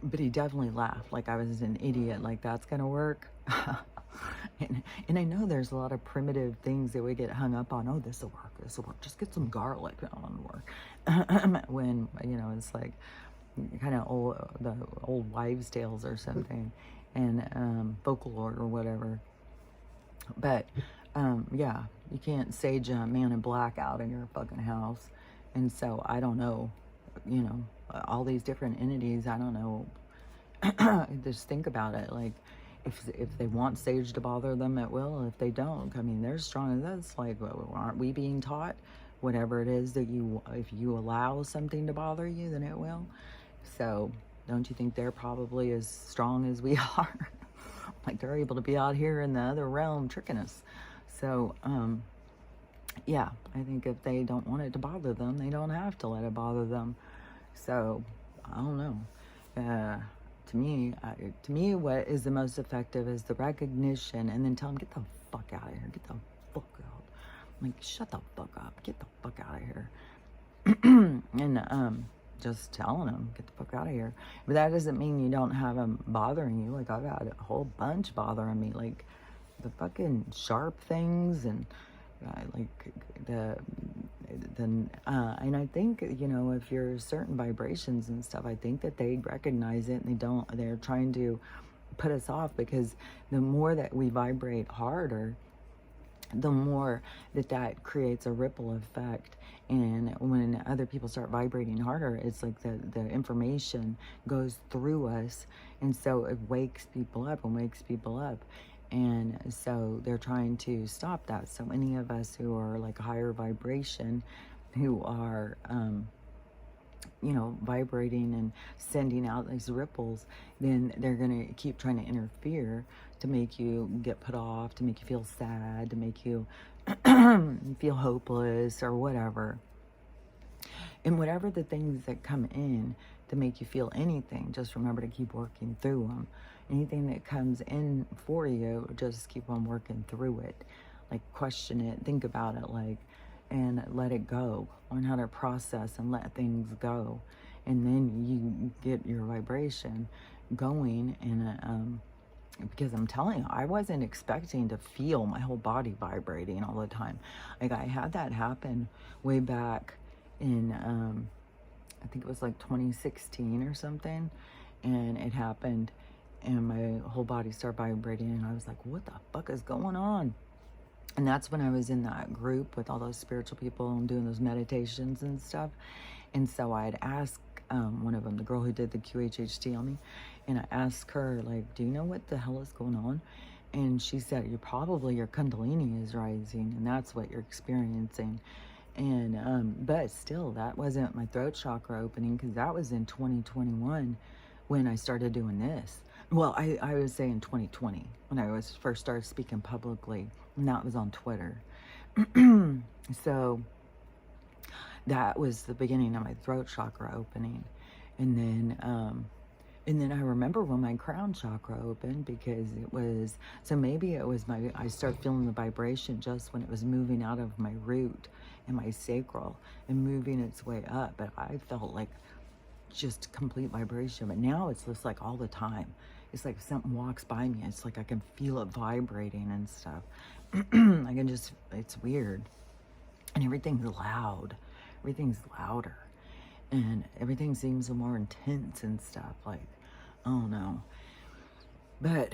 but he definitely laughed like I was an idiot. Like, that's going to work. And I know there's a lot of primitive things that we get hung up on. Oh, this will work. Just get some garlic. That'll work. When, you know, it's like kind of the old wives' tales or something, and folklore or whatever. But Yeah, you can't stage a man in black out in your fucking house. And so I don't know, you know, all these different entities, I don't know. Just think about it. Like, if they want sage to bother them, it will. If they don't, I mean, they're strong. That's like, aren't we being taught? Whatever it is that if you allow something to bother you, then it will. So, don't you think they're probably as strong as we are? Like, they're able to be out here in the other realm tricking us. So, yeah, I think if they don't want it to bother them, they don't have to let it bother them. So, I don't know. To me, what is the most effective is the recognition, and then tell them, get the fuck out of here. Get the fuck out. Like, shut the fuck up. Get the fuck out of here. And just telling them, get the fuck out of here. But that doesn't mean you don't have them bothering you. Like, I got a whole bunch bothering me. Like, the fucking sharp things, and like and I think, you know, if you're certain vibrations and stuff, I think that they recognize it, and they're trying to put us off, because the more that we vibrate harder, the more that creates a ripple effect. And when other people start vibrating harder, it's like the information goes through us, and so it wakes people up and wakes people up. And so they're trying to stop that. So any of us who are like higher vibration, who are you know, vibrating and sending out these ripples, then they're going to keep trying to interfere to make you get put off, to make you feel sad, to make you feel hopeless or whatever. And whatever the things that come in to make you feel anything, just remember to keep working through them. Anything that comes in for you, just keep on working through it. Like, question it, think about it, like, and let it go. Learn how to process and let things go. And then you get your vibration going. And because I'm telling you, I wasn't expecting to feel my whole body vibrating all the time. Like, I had that happen way back in, I think it was like 2016 or something. And it happened, and my whole body started vibrating, and I was like, what the fuck is going on? And that's when I was in that group with all those spiritual people and doing those meditations and stuff. And so I had asked one of them, the girl who did the QHHT on me, and I asked her, like, do you know what the hell is going on? And she said, your Kundalini is rising, and that's what you're experiencing. And but still, that wasn't my throat chakra opening, because that was in 2021 when I started doing this. Well, I was saying 2020 when I first started speaking publicly, and that was on Twitter. So that was the beginning of my throat chakra opening. And then I remember when my crown chakra opened, because it was, so maybe it was I started feeling the vibration just when it was moving out of my root and my sacral and moving its way up. But I felt like just complete vibration. But now it's just like all the time. It's like if something walks by me, it's like I can feel it vibrating and stuff. I can just, it's weird. And everything's loud. Everything's louder. And everything seems more intense and stuff. Like, oh no. But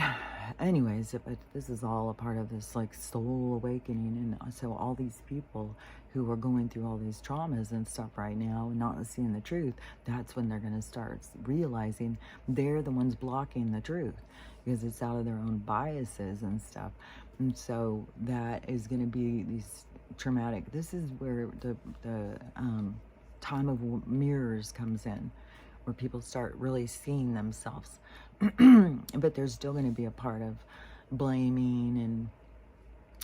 anyways, but this is all a part of this like soul awakening. And so all these people who are going through all these traumas and stuff right now and not seeing the truth, that's when they're going to start realizing they're the ones blocking the truth, because it's out of their own biases and stuff. And so that is going to be these traumatic, this is where the time of mirrors comes in, where people start really seeing themselves. But there's still going to be a part of blaming and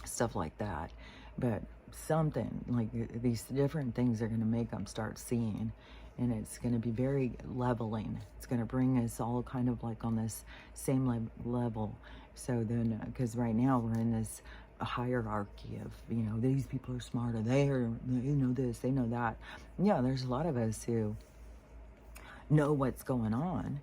stuff like that. But something like these different things are going to make them start seeing, and it's going to be very leveling. It's going to bring us all kind of like on this same level. So then, because right now we're in this hierarchy of, you know, these people are smarter, they know this, they know that. Yeah, there's a lot of us who know what's going on,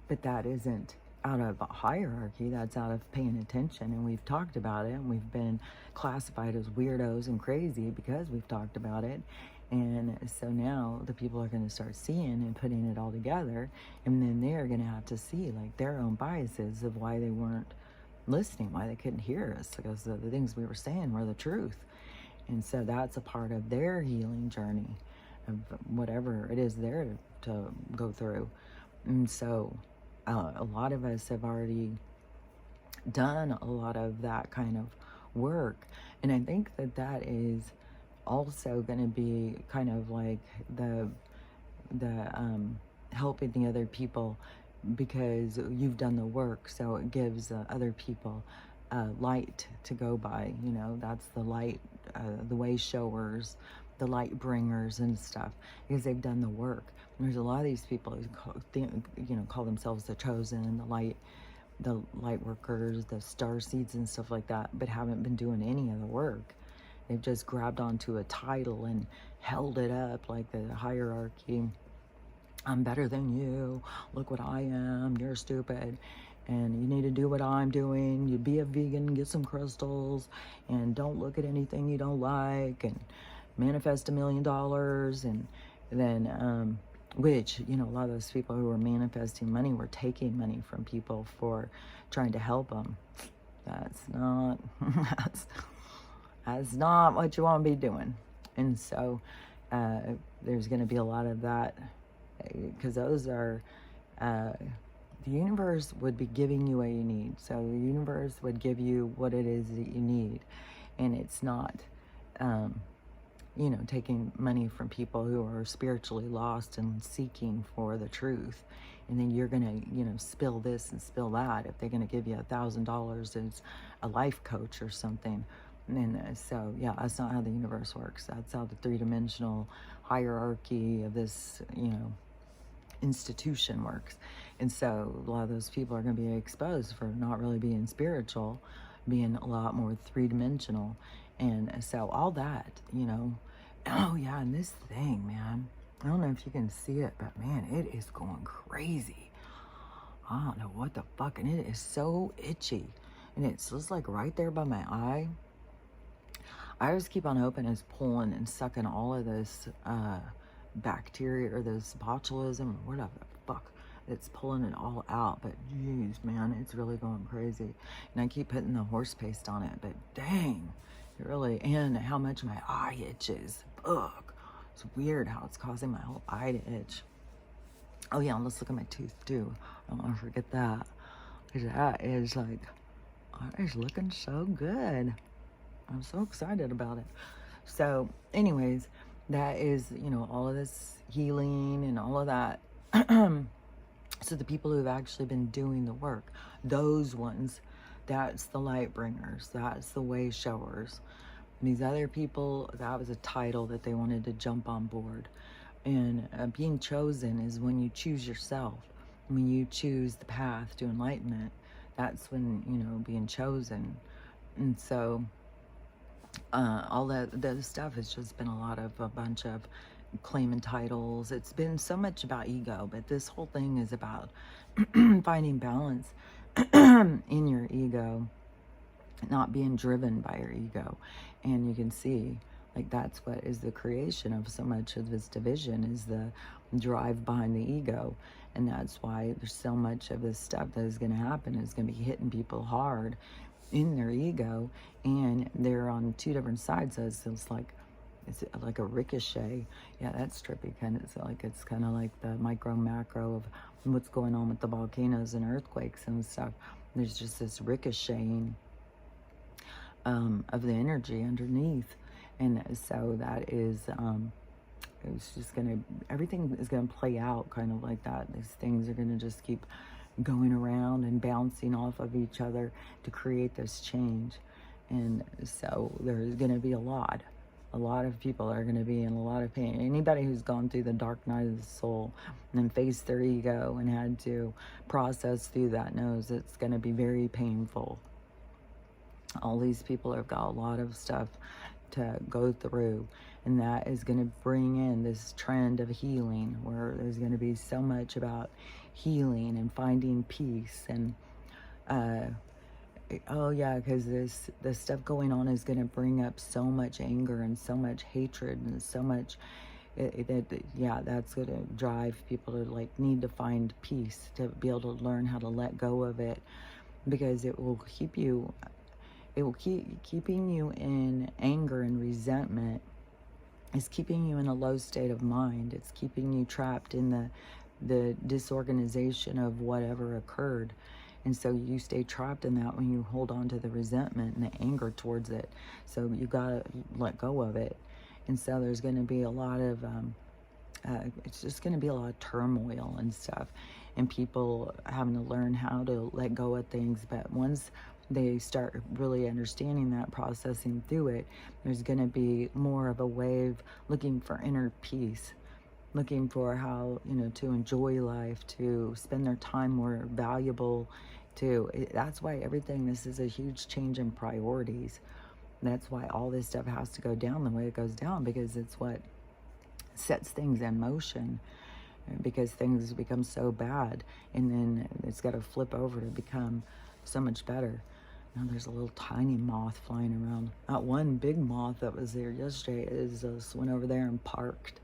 but that isn't out of a hierarchy, that's out of paying attention. And we've talked about it, and we've been classified as weirdos and crazy because we've talked about it. And so now the people are going to start seeing and putting it all together, and then they're going to have to see like their own biases of why they weren't listening, why they couldn't hear us, because the things we were saying were the truth. And so that's a part of their healing journey, of whatever it is there to go through. And so a lot of us have already done a lot of that kind of work. And I think that that is also going to be kind of like the helping the other people, because you've done the work, so it gives other people light to go by. You know, that's the light, the way showers, the light bringers and stuff, because they've done the work. And there's a lot of these people who call themselves the chosen and the light workers, the star seeds and stuff like that, but haven't been doing any of the work. They've just grabbed onto a title and held it up like the hierarchy. I'm better than you. Look what I am. You're stupid. And you need to do what I'm doing. You be a vegan, get some crystals, and don't look at anything you don't like, and manifest $1 million. And then, which, a lot of those people who were manifesting money were taking money from people for trying to help them. That's not, that's not what you want to be doing. And so there's going to be a lot of that, because those are, the universe would be giving you what you need. So the universe would give you what it is that you need. And it's not, taking money from people who are spiritually lost and seeking for the truth. And then you're going to, spill this and spill that. If they're going to give you $1,000 as a life coach or something. And so, yeah, that's not how the universe works. That's how the three-dimensional hierarchy of this, institution works. And so a lot of those people are going to be exposed for not really being spiritual, being a lot more three-dimensional. And so all that, oh yeah, and this thing, man, I don't know if you can see it, but man, it is going crazy. I don't know what the fuck, and it is so itchy. And it's just like right there by my eye. I just keep on hoping it's pulling and sucking all of this bacteria or this botulism or whatever the fuck, it's pulling it all out. But geez, man, it's really going crazy. And I keep putting the horse paste on it, but dang, it really, and how much my eye itches. Ugh, it's weird how it's causing my whole eye to itch. Oh yeah, and let's look at my tooth too. I don't want to forget that, because that is like, it's looking so good. I'm so excited about it. So anyways, that is, all of this healing and all of that. So the people who've actually been doing the work, those ones, that's the light bringers, that's the way showers. And these other people, that was a title that they wanted to jump on board. And being chosen is when you choose yourself. When you choose the path to enlightenment, that's when, being chosen. And so all that stuff has just been a bunch of claiming titles. It's been so much about ego, but this whole thing is about finding balance in your ego, not being driven by your ego. And you can see, like, that's what is the creation of so much of this division, is the drive behind the ego. And that's why there's so much of this stuff that is going to happen, is going to be hitting people hard in their ego, and they're on two different sides. So it's like a ricochet. Yeah, that's trippy. It's kind of like the micro macro of what's going on with the volcanoes and earthquakes and stuff. There's just this ricocheting of the energy underneath. And so that is it's just everything is gonna play out kind of like that. These things are gonna just keep going around and bouncing off of each other to create this change. And so there's going to be a lot of people are going to be in a lot of pain. Anybody who's gone through the dark night of the soul and then faced their ego and had to process through that knows it's going to be very painful. All these people have got a lot of stuff to go through, and that is going to bring in this trend of healing, where there's going to be so much about healing and finding peace. And oh yeah, because this stuff going on is going to bring up so much anger and so much hatred and so much that's going to drive people to need to find peace, to be able to learn how to let go of it. because it will keeping you in anger and resentment. It's keeping you in a low state of mind. It's keeping you trapped in the disorganization of whatever occurred. And so you stay trapped in that when you hold on to the resentment and the anger towards it. So you got to let go of it. And so there's going to be a lot of, it's just going to be a lot of turmoil and stuff. And people having to learn how to let go of things. But once they start really understanding that, processing through it, there's going to be more of a wave looking for inner peace, looking for how, to enjoy life, to spend their time more valuable. That's why this is a huge change in priorities. That's why all this stuff has to go down the way it goes down, because it's what sets things in motion, because things become so bad, and then it's got to flip over to become so much better. Now there's a little tiny moth flying around. That one big moth that was there yesterday just went over there and parked.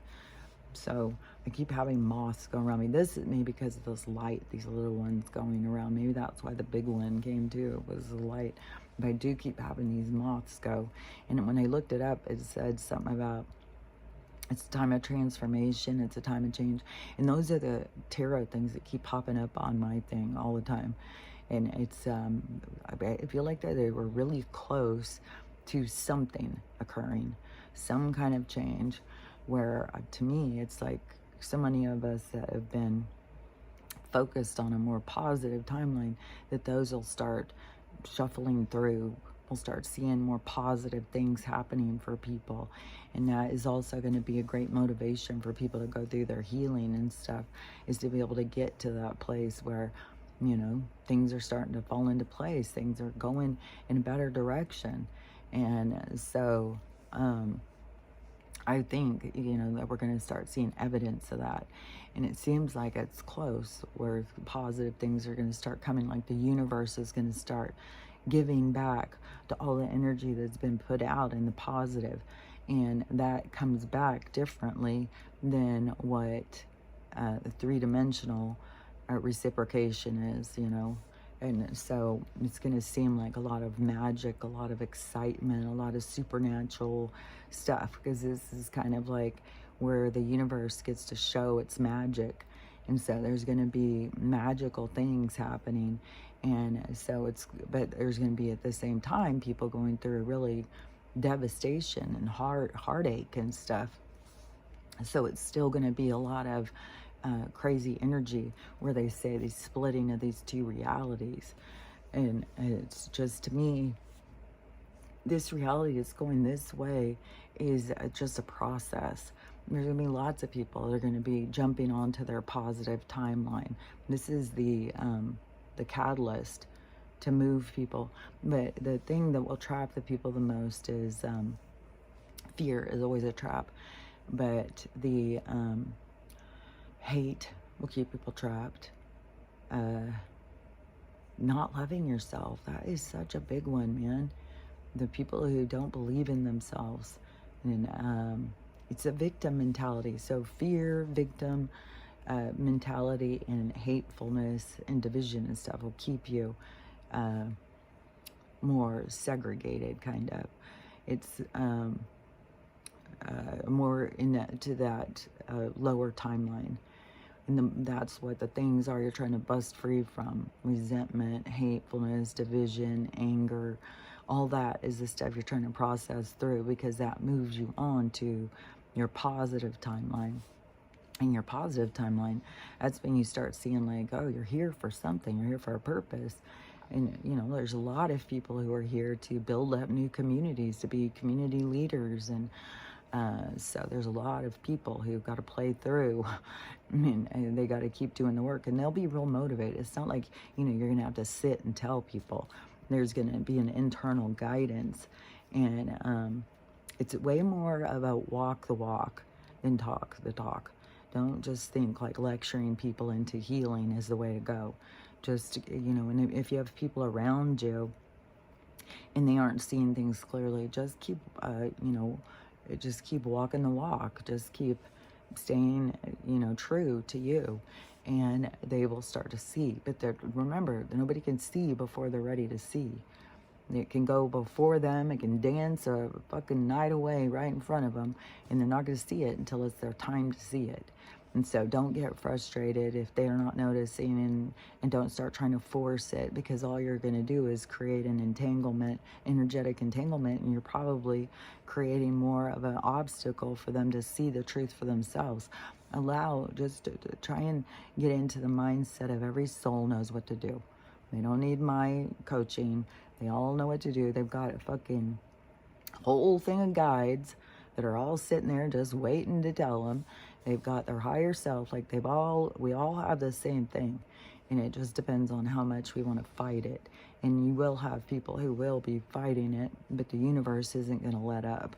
So I keep having moths go around me. This is maybe because of this light, these little ones going around. Maybe that's why the big one came too, it was the light. But I do keep having these moths go. And when I looked it up, it said something about it's a time of transformation, it's a time of change. And those are the tarot things that keep popping up on my thing all the time. And it's, I feel like that they were really close to something occurring, some kind of change, where to me, it's like so many of us that have been focused on a more positive timeline, that those will start shuffling through. We'll start seeing more positive things happening for people. And that is also going to be a great motivation for people to go through their healing and stuff, is to be able to get to that place where, things are starting to fall into place. Things are going in a better direction. And so, I think, that we're going to start seeing evidence of that. And it seems like it's close, where positive things are going to start coming, like the universe is going to start giving back to all the energy that's been put out in the positive. And that comes back differently than what the three-dimensional reciprocation is, And so it's going to seem like a lot of magic, a lot of excitement, a lot of supernatural stuff, because this is kind of like where the universe gets to show its magic. And so there's going to be magical things happening. And so but there's going to be at the same time people going through really devastation and heartache and stuff. So it's still going to be a lot of crazy energy, where they say the splitting of these two realities. And it's just, to me, this reality is going this way is just a process. There's going to be lots of people that are going to be jumping onto their positive timeline. This is the catalyst to move people. But the thing that will trap the people the most is fear is always a trap. But the hate will keep people trapped. Not loving yourself, that is such a big one, man. The people who don't believe in themselves. And it's a victim mentality. So fear, victim mentality, and hatefulness and division and stuff will keep you more segregated, kind of. It's more into that lower timeline. And that's what the things are you're trying to bust free from. Resentment, hatefulness, division, anger. All that is the stuff you're trying to process through, because that moves you on to your positive timeline. And your positive timeline, that's when you start seeing like, oh, you're here for something. You're here for a purpose. And, there's a lot of people who are here to build up new communities, to be community leaders. And so there's a lot of people who've got to play through. And they got to keep doing the work, and they'll be real motivated. It's not like, you're going to have to sit and tell people. There's going to be an internal guidance. And it's way more about walk the walk than talk the talk. Don't just think like lecturing people into healing is the way to go. Just, and if you have people around you and they aren't seeing things clearly, just keep, just keep walking the walk. Just keep staying, true to you. and they will start to see. But remember, nobody can see before they're ready to see. It can go before them. It can dance a fucking night away right in front of them, and they're not going to see it until it's their time to see it. And so don't get frustrated if they're not noticing, and don't start trying to force it, because all you're going to do is create an entanglement, energetic entanglement, and you're probably creating more of an obstacle for them to see the truth for themselves. Just to try and get into the mindset of every soul knows what to do. They don't need my coaching. They all know what to do. They've got a fucking whole thing of guides that are all sitting there just waiting to tell them. They've got their higher self. Like we all have the same thing. And it just depends on how much we want to fight it. And you will have people who will be fighting it, but the universe isn't going to let up.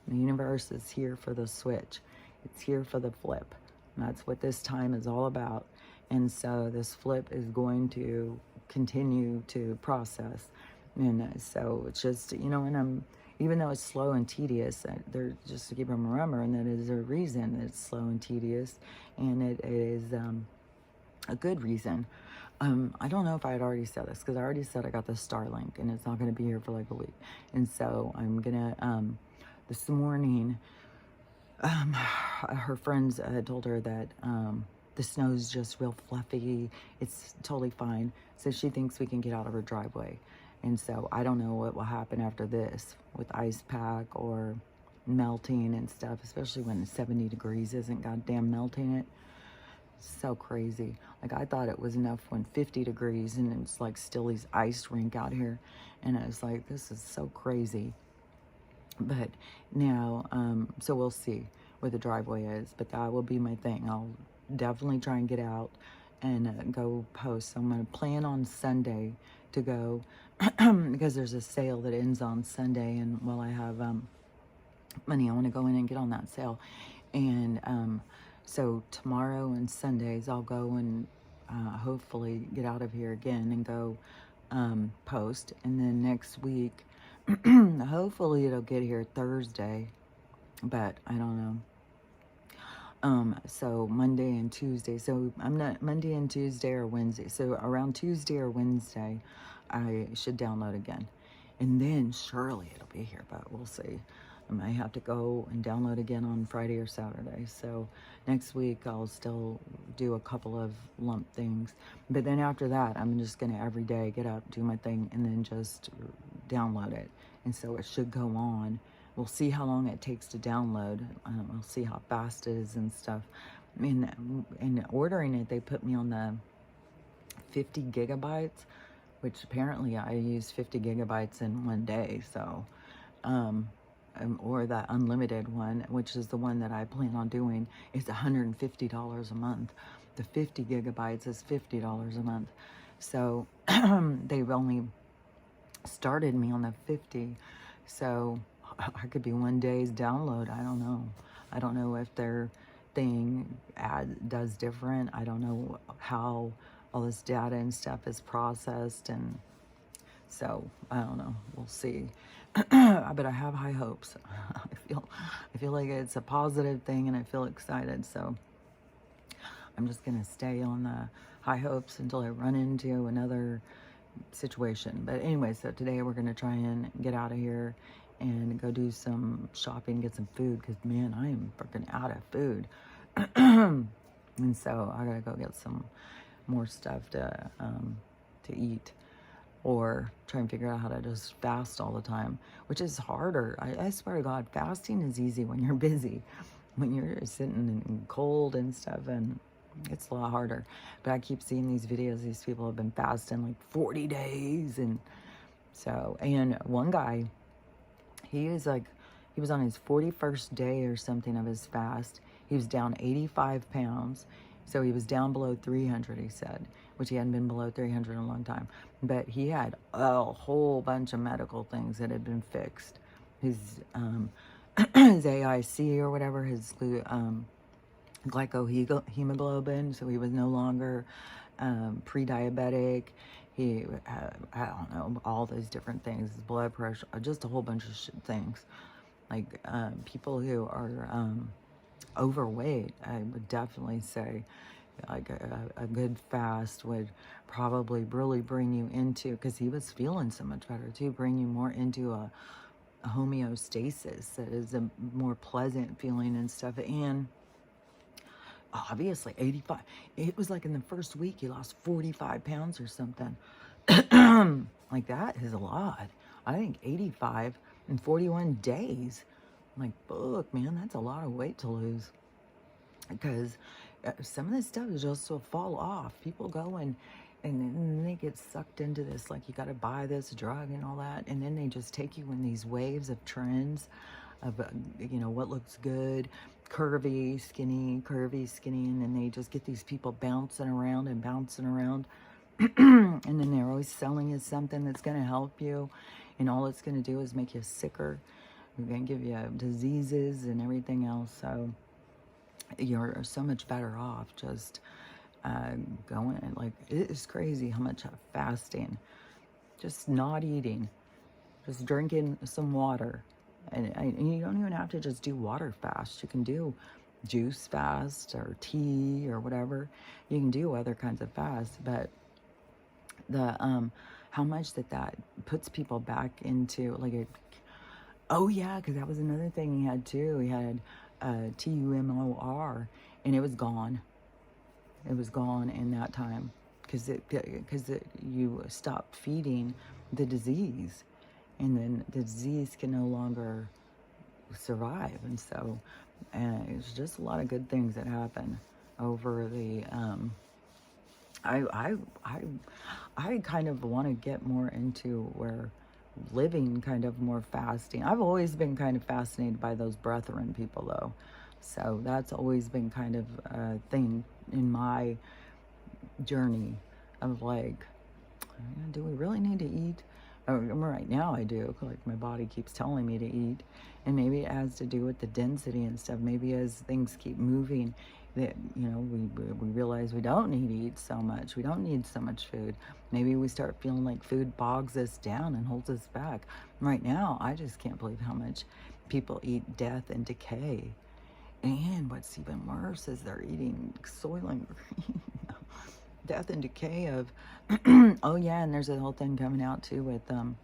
The universe is here for the switch. It's here for the flip. And that's what this time is all about. And so this flip is going to continue to process. And so it's just, and even though it's slow and tedious, they're just to keep them remembering that it is a reason that it's slow and tedious, and it is a good reason. I don't know if I had already said this, because I already said I got the Starlink, and it's not going to be here for like a week. And so I'm going to, this morning, her friends had told her that the snow's just real fluffy. It's totally fine. So she thinks we can get out of her driveway. And so I don't know what will happen after this with ice pack or melting and stuff, especially when 70 degrees isn't goddamn melting it. So crazy. Like, I thought it was enough when 50 degrees and it's like still these ice rink out here. And I was like, this is so crazy. But now, so we'll see where the driveway is, but that will be my thing. I'll definitely try and get out and go post. So I'm going to plan on Sunday to go because there's a sale that ends on Sunday, and while I have money, I want to go in and get on that sale. And so tomorrow and Sundays I'll go and hopefully get out of here again and go post. And then next week hopefully it'll get here Thursday, but I don't know. So Monday and Tuesday. So I'm not Monday and Tuesday or Wednesday. So around Tuesday or Wednesday, I should download again. And then surely it'll be here, but we'll see. I might have to go and download again on Friday or Saturday. So next week I'll still do a couple of lump things. But then after that, I'm just going to every day get up, do my thing, and then just download it. And so it should go on. We'll see how long it takes to download. We'll see how fast it is and stuff. I mean, in ordering it, they put me on the 50 gigabytes, which apparently I use 50 gigabytes in one day. So, or that unlimited one, which is the one that I plan on doing, is $150 a month. The 50 gigabytes is $50 a month. So they've only started me on the 50. So I could be one day's download. I don't know. I don't know if their thing does different. I don't know how all this data and stuff is processed, and so I don't know. We'll see. But I have high hopes. I feel like it's a positive thing, and I feel excited. So I'm just gonna stay on the high hopes until I run into another situation. But anyway, so today we're gonna try and get out of here and go do some shopping, get some food, because man, I am freaking out of food. And so I gotta go get some more stuff to eat, or try and figure out how to just fast all the time, which is harder. I swear to God, fasting is easy when you're busy. When you're sitting in cold and stuff, and it's a lot harder. But I keep seeing these videos. These people have been fasting like 40 days. And so, and one guy, he was on his 41st day or something of his fast. He was down 85 pounds. So he was down below 300, he said, which he hadn't been below 300 in a long time. But he had a whole bunch of medical things that had been fixed. His his AIC or whatever, his glycohemoglobin, so he was no longer pre-diabetic. He had, I don't know, all those different things, his blood pressure, just a whole bunch of things. Like people who are overweight, I would definitely say like a good fast would probably really bring you into, because he was feeling so much better too, bring you more into a homeostasis that is a more pleasant feeling and stuff. And obviously 85, it was like in the first week he lost 45 pounds or something. Like, that is a lot. I think 85 in 41 days. I'm like, fuck, man, that's a lot of weight to lose. Because some of this stuff is just will fall off. People go and then they get sucked into this, like, you got to buy this drug and all that, and then they just take you in these waves of trends of what looks good, curvy, skinny, and then they just get these people bouncing around, and then they're always selling you something that's going to help you, and all it's going to do is make you sicker. We're going to give you diseases and everything else. So you're so much better off just going. Like, it is crazy how much fasting, just not eating, just drinking some water, and you don't even have to just do water fast. You can do juice fast or tea or whatever. You can do other kinds of fasts, but the how much that puts people back into, like, oh yeah, because that was another thing he had too. He had TUMOR, and it was gone. It was gone in that time because you stop feeding the disease, and then the disease can no longer survive. And so it's just a lot of good things that happen over the I kind of want to get more into where living kind of more fasting. I've always been kind of fascinated by those brethren people though. So that's always been kind of a thing in my journey of, like, do we really need to eat? Right now I do, like, my body keeps telling me to eat, and maybe it has to do with the density and stuff. Maybe as things keep moving, that we realize we don't need to eat so much. We don't need so much food. Maybe we start feeling like food bogs us down and holds us back. Right now, I just can't believe how much people eat death and decay. And what's even worse is they're eating Soylent Green. Death and decay of oh yeah, and there's a whole thing coming out too with the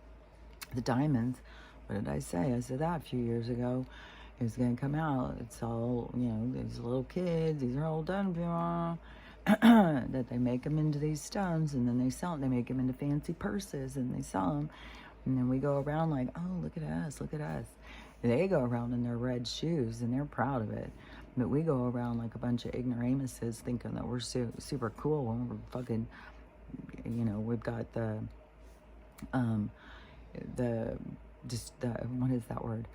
diamonds. What did I say? I said that a few years ago. It was going to come out. It's all, these little kids, these are all done that they make them into these stones, and then they sell them. They make them into fancy purses, and they sell them. And then we go around like, oh, look at us, look at us. They go around in their red shoes, and they're proud of it. But we go around like a bunch of ignoramuses thinking that we're super cool when we're fucking, we've got the what is that word?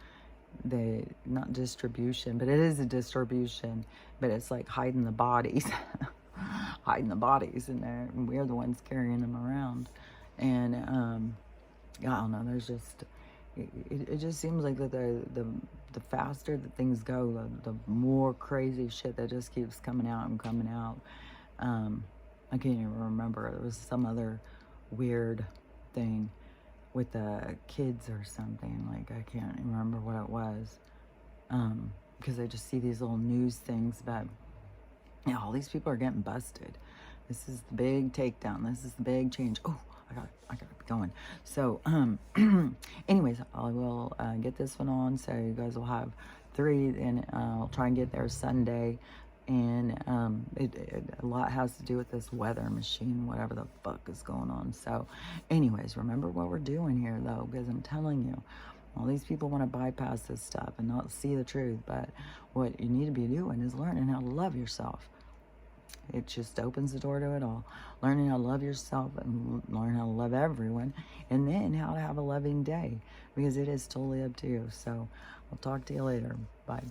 The, not distribution, but it is a distribution, but it's like hiding the bodies, hiding the bodies in there, and we're the ones carrying them around. And I don't know, there's just, it just seems like that the faster that things go, the more crazy shit that just keeps coming out and coming out. I can't even remember. There was some other weird thing with the kids or something. Like, I can't remember what it was. Because I just see these little news things that, all these people are getting busted. This is the big takedown. This is the big change. Oh, I got to be going. So, anyways, I will get this one on. So you guys will have 3, and I'll try and get there Sunday. And a lot has to do with this weather machine, whatever the fuck is going on. So, anyways, remember what we're doing here, though, because I'm telling you, all these people want to bypass this stuff and not see the truth. But what you need to be doing is learning how to love yourself. It just opens the door to it all. Learning how to love yourself and learn how to love everyone, and then how to have a loving day, because it is totally up to you. So I'll talk to you later. Bye.